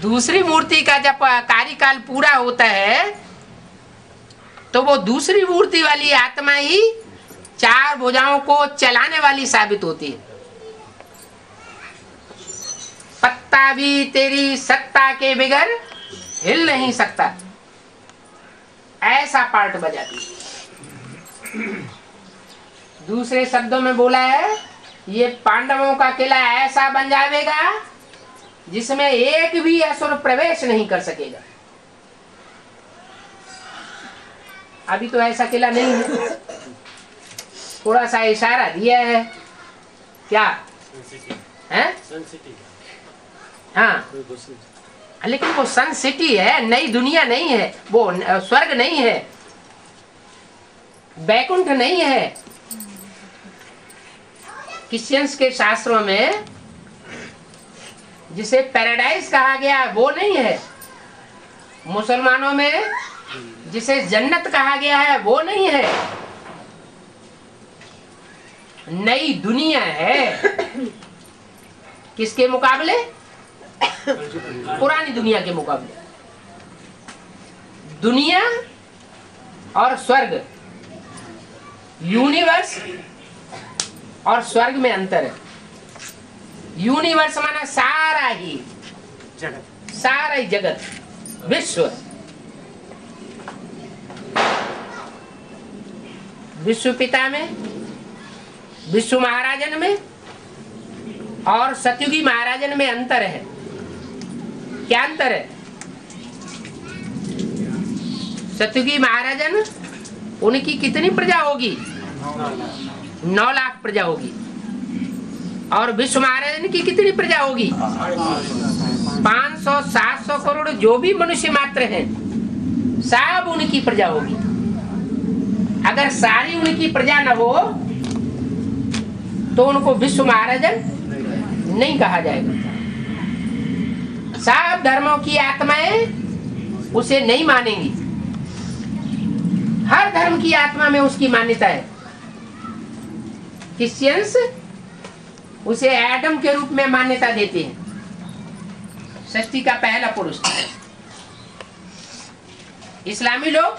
दूसरी मूर्ति का जब कार्यकाल पूरा होता है तो वो दूसरी मूर्ति वाली आत्मा ही 4 भुजाओं को चलाने वाली साबित होती है। पत्ता भी तेरी सत्ता के बिगर हिल नहीं सकता, ऐसा पार्ट बजाती। दूसरे शब्दों में बोला है, ये पांडवों का किला ऐसा बन जाएगा जिसमें एक भी असुर प्रवेश नहीं कर सकेगा। अभी तो ऐसा किला नहीं है, थोड़ा सा इशारा दिया है। क्या है? हाँ, लेकिन वो सन सिटी है, नई दुनिया नहीं है, वो स्वर्ग नहीं है, बैकुंठ नहीं है। क्रिश्चियंस के शास्त्रों में जिसे पैराडाइज कहा गया है वो नहीं है, मुसलमानों में जिसे जन्नत कहा गया है वो नहीं है, नई दुनिया है। किसके मुकाबले? पुरानी दुनिया के मुकाबले। दुनिया और स्वर्ग, यूनिवर्स और स्वर्ग में अंतर है। यूनिवर्स माना सारा ही जगत, सारा ही जगत, विश्व। विश्व पिता में, विश्व महाराजन में और सतयुगी महाराजन में अंतर है। क्या अंतर है? सतयुगी महाराजन, उनकी कितनी प्रजा होगी? 9 लाख प्रजा होगी। और विश्व महाराजन की कितनी प्रजा होगी? 500-700 करोड़ जो भी मनुष्य मात्र हैं, सब उनकी प्रजा होगी। अगर सारी उनकी प्रजा न हो तो उनको विश्व महाराजन नहीं कहा जाएगा। सब धर्मों की आत्माएं उसे नहीं मानेंगी। हर धर्म की आत्मा में उसकी मान्यता है। क्रिश्चियंस उसे एडम के रूप में मान्यता देते हैं, सृष्टि का पहला पुरुष। इस्लामी लोग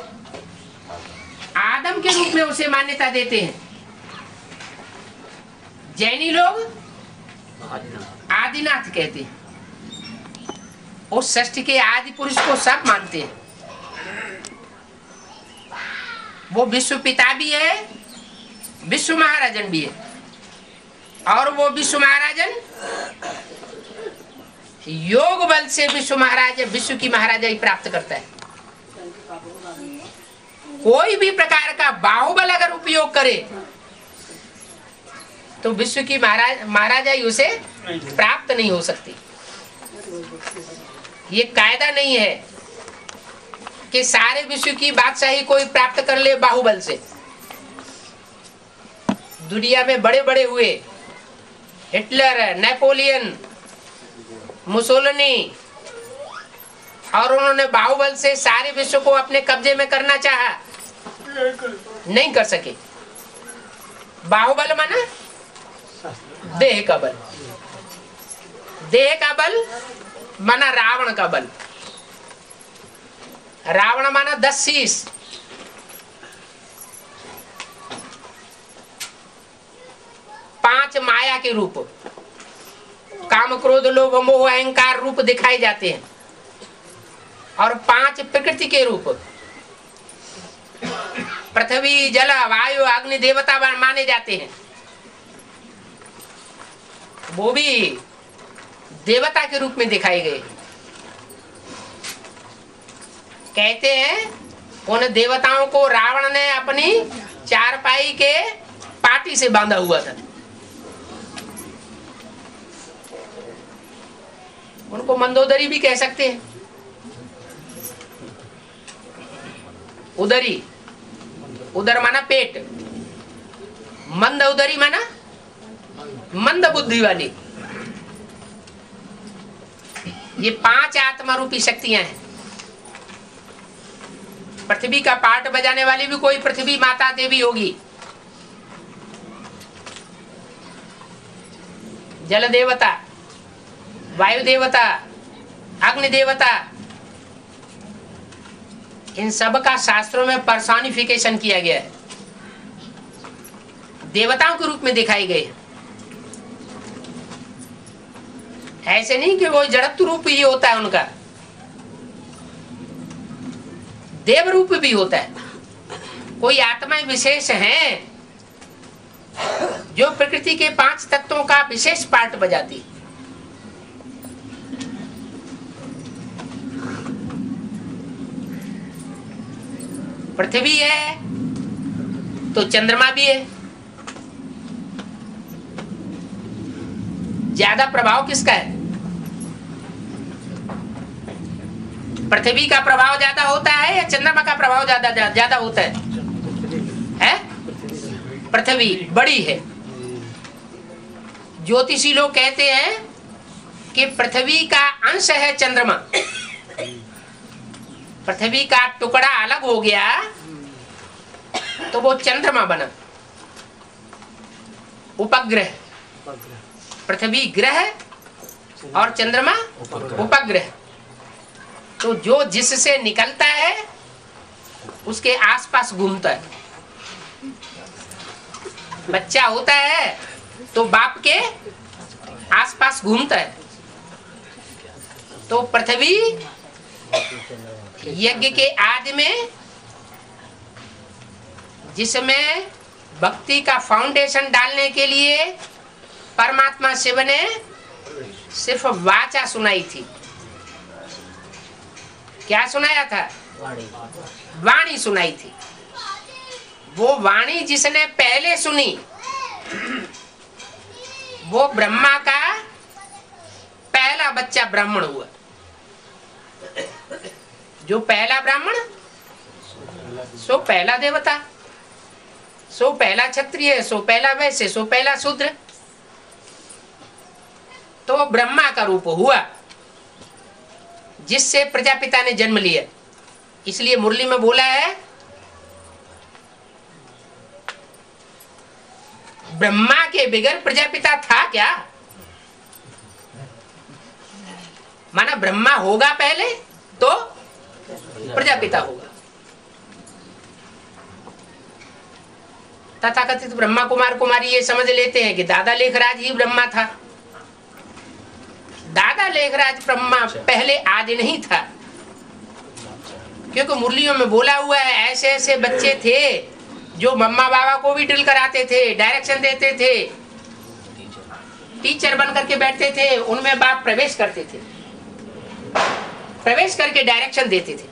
आदम के रूप में उसे मान्यता देते हैं। जैनी लोग आदिनाथ कहते हैं। उस सृष्टि के आदि पुरुष को सब मानते हैं। वो विश्व पिता भी है, विश्व महाराजन भी है। और वो विश्व महाराजन योग बल से विश्व की महाराजाई प्राप्त करता है। कोई भी प्रकार का बाहुबल अगर उपयोग करे तो विश्व की महाराजाई उसे प्राप्त नहीं हो सकती। ये कायदा नहीं है कि सारे विश्व की बादशाही कोई प्राप्त कर ले बाहुबल से। दुनिया में बड़े बड़े हुए, हिटलर, नेपोलियन, मुसोलिनी, और उन्होंने बाहुबल से सारे विश्व को अपने कब्जे में करना चाहा, नहीं कर सके। बाहुबल माना देह का बल, देह का बल माना रावण का बल। रावण माना 10 शीश। पांच माया के रूप, काम, क्रोध, लोभ, मोह, अहंकार रूप दिखाए जाते हैं। और 5 प्रकृति के रूप, पृथ्वी, जल, वायु, अग्नि देवता माने जाते हैं। वो भी देवता के रूप में दिखाए गए। कहते हैं उन देवताओं को रावण ने अपनी चारपाई के पाटी से बांधा हुआ था। उनको मंदोदरी भी कह सकते हैं। उदरी, उदर माना पेट, मंद उदरी माना मंद बुद्धि वाली। ये 5 आत्मा रूपी शक्तियां हैं। पृथ्वी का पार्ट बजाने वाली भी कोई पृथ्वी माता देवी होगी। जल देवता, वायु देवता, अग्नि देवता, इन सब का शास्त्रों में पर्सोनिफिकेशन किया गया है, देवताओं के रूप में दिखाई गए। ऐसे नहीं कि वो जड़त्व रूप ही होता है उनका, देव रूप भी होता है। कोई आत्माएं विशेष हैं जो प्रकृति के 5 तत्वों का विशेष पार्ट बजाती। पृथ्वी है तो चंद्रमा भी है। ज्यादा प्रभाव किसका है? पृथ्वी का प्रभाव ज्यादा होता है या चंद्रमा का प्रभाव ज्यादा होता है? पृथ्वी बड़ी है। ज्योतिषी लोग कहते हैं कि पृथ्वी का अंश है चंद्रमा। पृथ्वी का टुकड़ा अलग हो गया तो वो चंद्रमा बना, उपग्रह। पृथ्वी ग्रह और चंद्रमा उपग्रह। तो जो जिससे निकलता है उसके आसपास घूमता है। बच्चा होता है तो बाप के आसपास घूमता है। तो पृथ्वी यज्ञ के आदि में, जिसमें भक्ति का फाउंडेशन डालने के लिए परमात्मा शिव ने सिर्फ वाचा सुनाई थी। क्या सुनाया था? वाणी सुनाई थी। वो वाणी जिसने पहले सुनी वो ब्रह्मा का पहला बच्चा ब्राह्मण हुआ। जो पहला ब्राह्मण सो पहला देवता, सो पहला क्षत्रिय, सो पहला वैश्य, सो पहला शूद्र। तो ब्रह्मा का रूप हुआ जिससे प्रजापिता ने जन्म लिया। इसलिए मुरली में बोला है ब्रह्मा के बगैर प्रजापिता था क्या? माना ब्रह्मा होगा पहले तो प्रजापिता होगा। तथाकथित ब्रह्मा कुमार कुमारी ये समझ लेते हैं कि दादा लेखराज ही ब्रह्मा था। दादा लेखराज ब्रह्मा पहले आदि नहीं था, क्योंकि मुरलियों में बोला हुआ है ऐसे ऐसे बच्चे थे जो मम्मा बाबा को भी ड्रिल कराते थे, डायरेक्शन देते थे, टीचर बन करके बैठते थे, उनमें बाप प्रवेश करते थे, प्रवेश करके डायरेक्शन देते थे।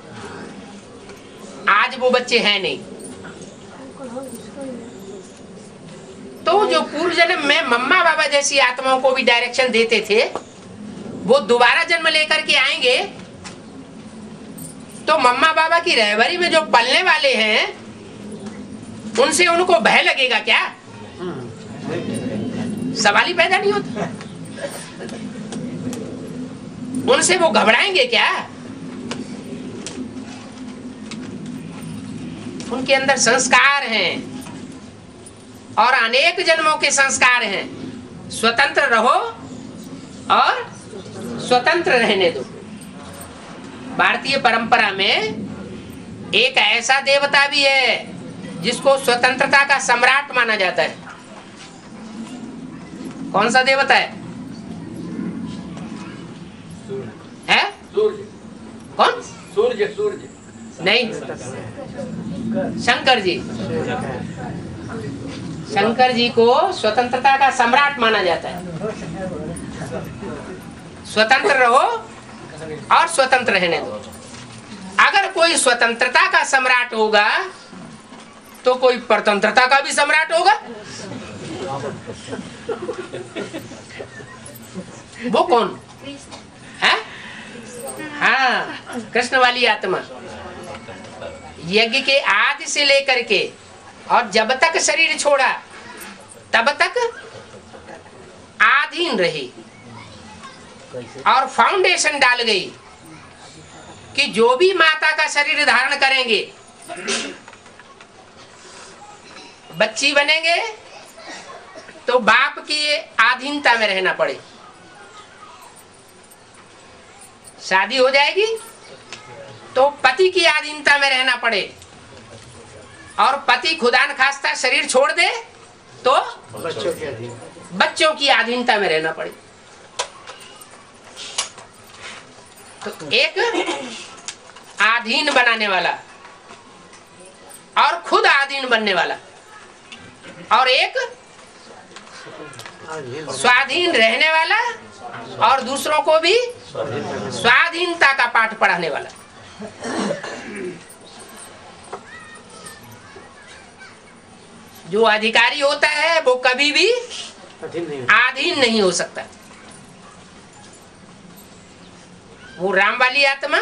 आज वो बच्चे हैं नहीं। तो जो पूर्व जन्म में मम्मा बाबा जैसी आत्माओं को भी डायरेक्शन देते थे वो दोबारा जन्म लेकर के आएंगे तो मम्मा बाबा की रहबरी में जो पलने वाले हैं उनसे उनको भय लगेगा क्या? सवाल ही पैदा नहीं होता। उनसे वो घबराएंगे क्या? उनके अंदर संस्कार हैं और अनेक जन्मों के संस्कार हैं। स्वतंत्र रहो और स्वतंत्र रहने दो। भारतीय परंपरा में एक ऐसा देवता भी है जिसको स्वतंत्रता का सम्राट माना जाता है। कौन सा देवता है? है? सूर्य। कौन? सूर्य। सूर्य नहीं, शंकर जी। शंकर जी को स्वतंत्रता का सम्राट माना जाता है। स्वतंत्र रहो और स्वतंत्र रहने दो। अगर कोई स्वतंत्रता का सम्राट होगा तो कोई परतंत्रता का भी सम्राट होगा। वो कौन है? हाँ, कृष्ण वाली आत्मा। यज्ञ के आदि से लेकर के और जब तक शरीर छोड़ा तब तक आधीन रही और फाउंडेशन डाल गई कि जो भी माता का शरीर धारण करेंगे बच्ची बनेंगे तो बाप की अधीनता में रहना पड़े। शादी हो जाएगी तो पति की अधीनता में रहना पड़े, और पति खुदा न खास्ता शरीर छोड़ दे तो बच्चों की अधीनता में रहना पड़े। तो एक अधीन बनाने वाला और खुद अधीन बनने वाला, और एक स्वाधीन रहने वाला और दूसरों को भी स्वाधीनता का पाठ पढ़ाने वाला। जो अधिकारी होता है वो कभी भी अधीन नहीं हो सकता। वो राम वाली आत्मा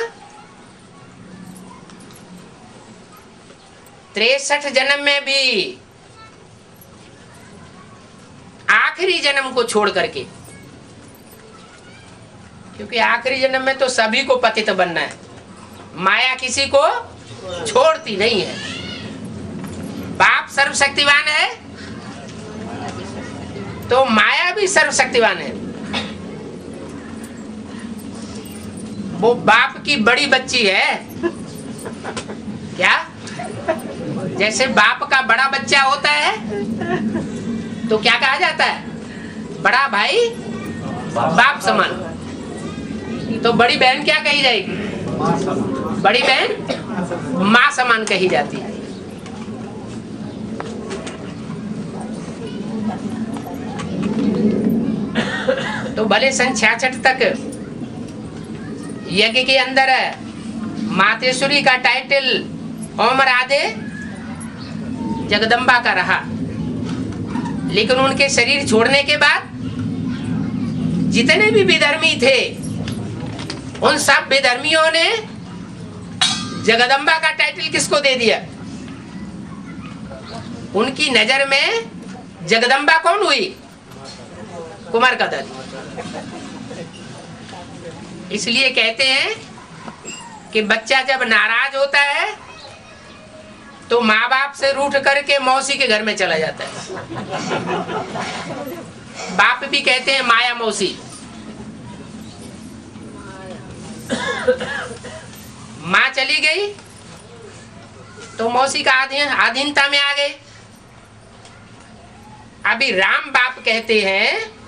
63 जन्म में भी आखिरी जन्म को छोड़ करके, क्योंकि आखिरी जन्म में तो सभी को पतित बनना है, माया किसी को छोड़ती नहीं है। बाप सर्वशक्तिवान है तो माया भी सर्वशक्तिवान है। वो बाप की बड़ी बच्ची है क्या? जैसे बाप का बड़ा बच्चा होता है तो क्या कहा जाता है? बड़ा भाई बाप समान। तो बड़ी बहन क्या कही जाएगी? बड़ी बहन माँ समान कही जाती है। तो भले सन 66 तक यज्ञ के अंदर मातेश्वरी का टाइटल ओम राधे जगदम्बा का रहा, लेकिन उनके शरीर छोड़ने के बाद जितने भी विधर्मी थे उन सब विधर्मियों ने जगदम्बा का टाइटल किसको दे दिया? उनकी नजर में जगदम्बा कौन हुई? कुमार का दादी। इसलिए कहते हैं कि बच्चा जब नाराज होता है तो माँ बाप से रूठ करके मौसी के घर में चला जाता है। बाप भी कहते हैं माया मौसी। माँ चली गई तो मौसी का अधीनता में आ गए। अभी राम बाप कहते हैं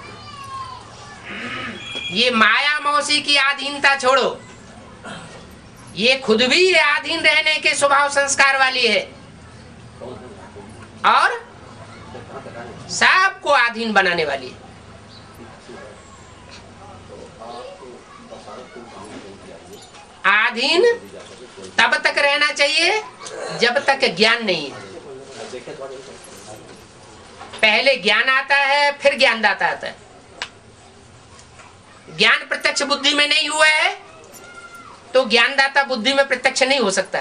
ये माया मौसी की अधीनता छोड़ो, ये खुद भी अधीन रहने के स्वभाव संस्कार वाली है और सबको अधीन बनाने वाली है। अधीन तब तक रहना चाहिए जब तक ज्ञान नहीं है। पहले ज्ञान आता है फिर ज्ञानदाता आता है। ज्ञान प्रत्यक्ष बुद्धि में नहीं हुआ है तो ज्ञानदाता बुद्धि में प्रत्यक्ष नहीं हो सकता।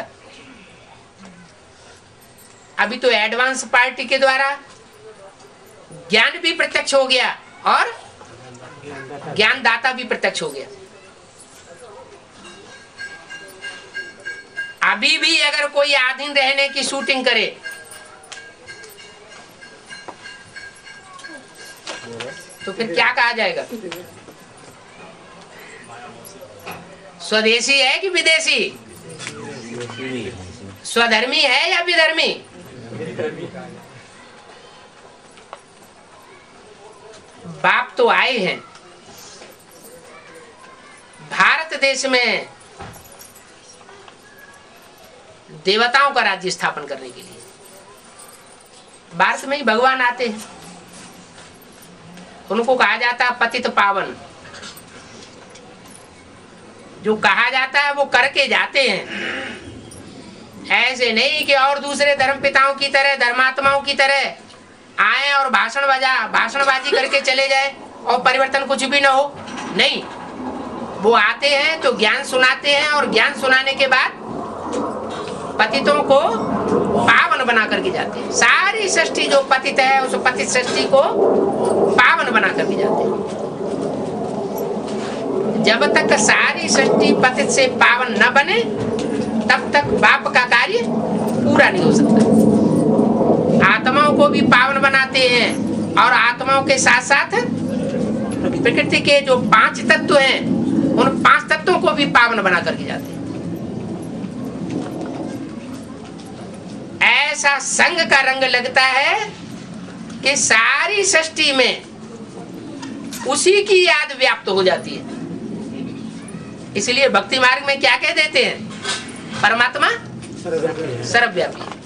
अभी तो एडवांस पार्टी के द्वारा ज्ञान भी प्रत्यक्ष हो गया और ज्ञानदाता भी प्रत्यक्ष हो गया। अभी भी अगर कोई अधीन रहने की शूटिंग करे तो फिर क्या कहा जाएगा? स्वदेशी है कि विदेशी? स्वधर्मी है या विधर्मी? बाप तो आए हैं भारत देश में देवताओं का राज्य स्थापन करने के लिए। भारत में ही भगवान आते हैं, उनको कहा जाता है पतित पावन। जो कहा जाता है वो करके जाते हैं। ऐसे नहीं कि और दूसरे धर्म पिताओं की तरह, धर्मात्माओं की तरह आए और भाषणबाजी करके चले जाए और परिवर्तन कुछ भी ना हो। नहीं, वो आते हैं तो ज्ञान सुनाते हैं और ज्ञान सुनाने के बाद पतितों को पावन बना करके जाते हैं। सारी सृष्टि जो पतित है उस पतित सृष्टि को पावन बना करके जाते हैं। जब तक सारी सृष्टि पतित से पावन न बने तब तक बाप का कार्य पूरा नहीं हो सकता। आत्माओं को भी पावन बनाते हैं और आत्माओं के साथ साथ प्रकृति के जो 5 तत्व हैं उन 5 तत्वों को भी पावन बना करके जाते हैं। ऐसा संग का रंग लगता है कि सारी सृष्टि में उसी की याद व्याप्त हो जाती है। इसलिए भक्ति मार्ग में क्या कह देते हैं? परमात्मा सर्वव्यापी है।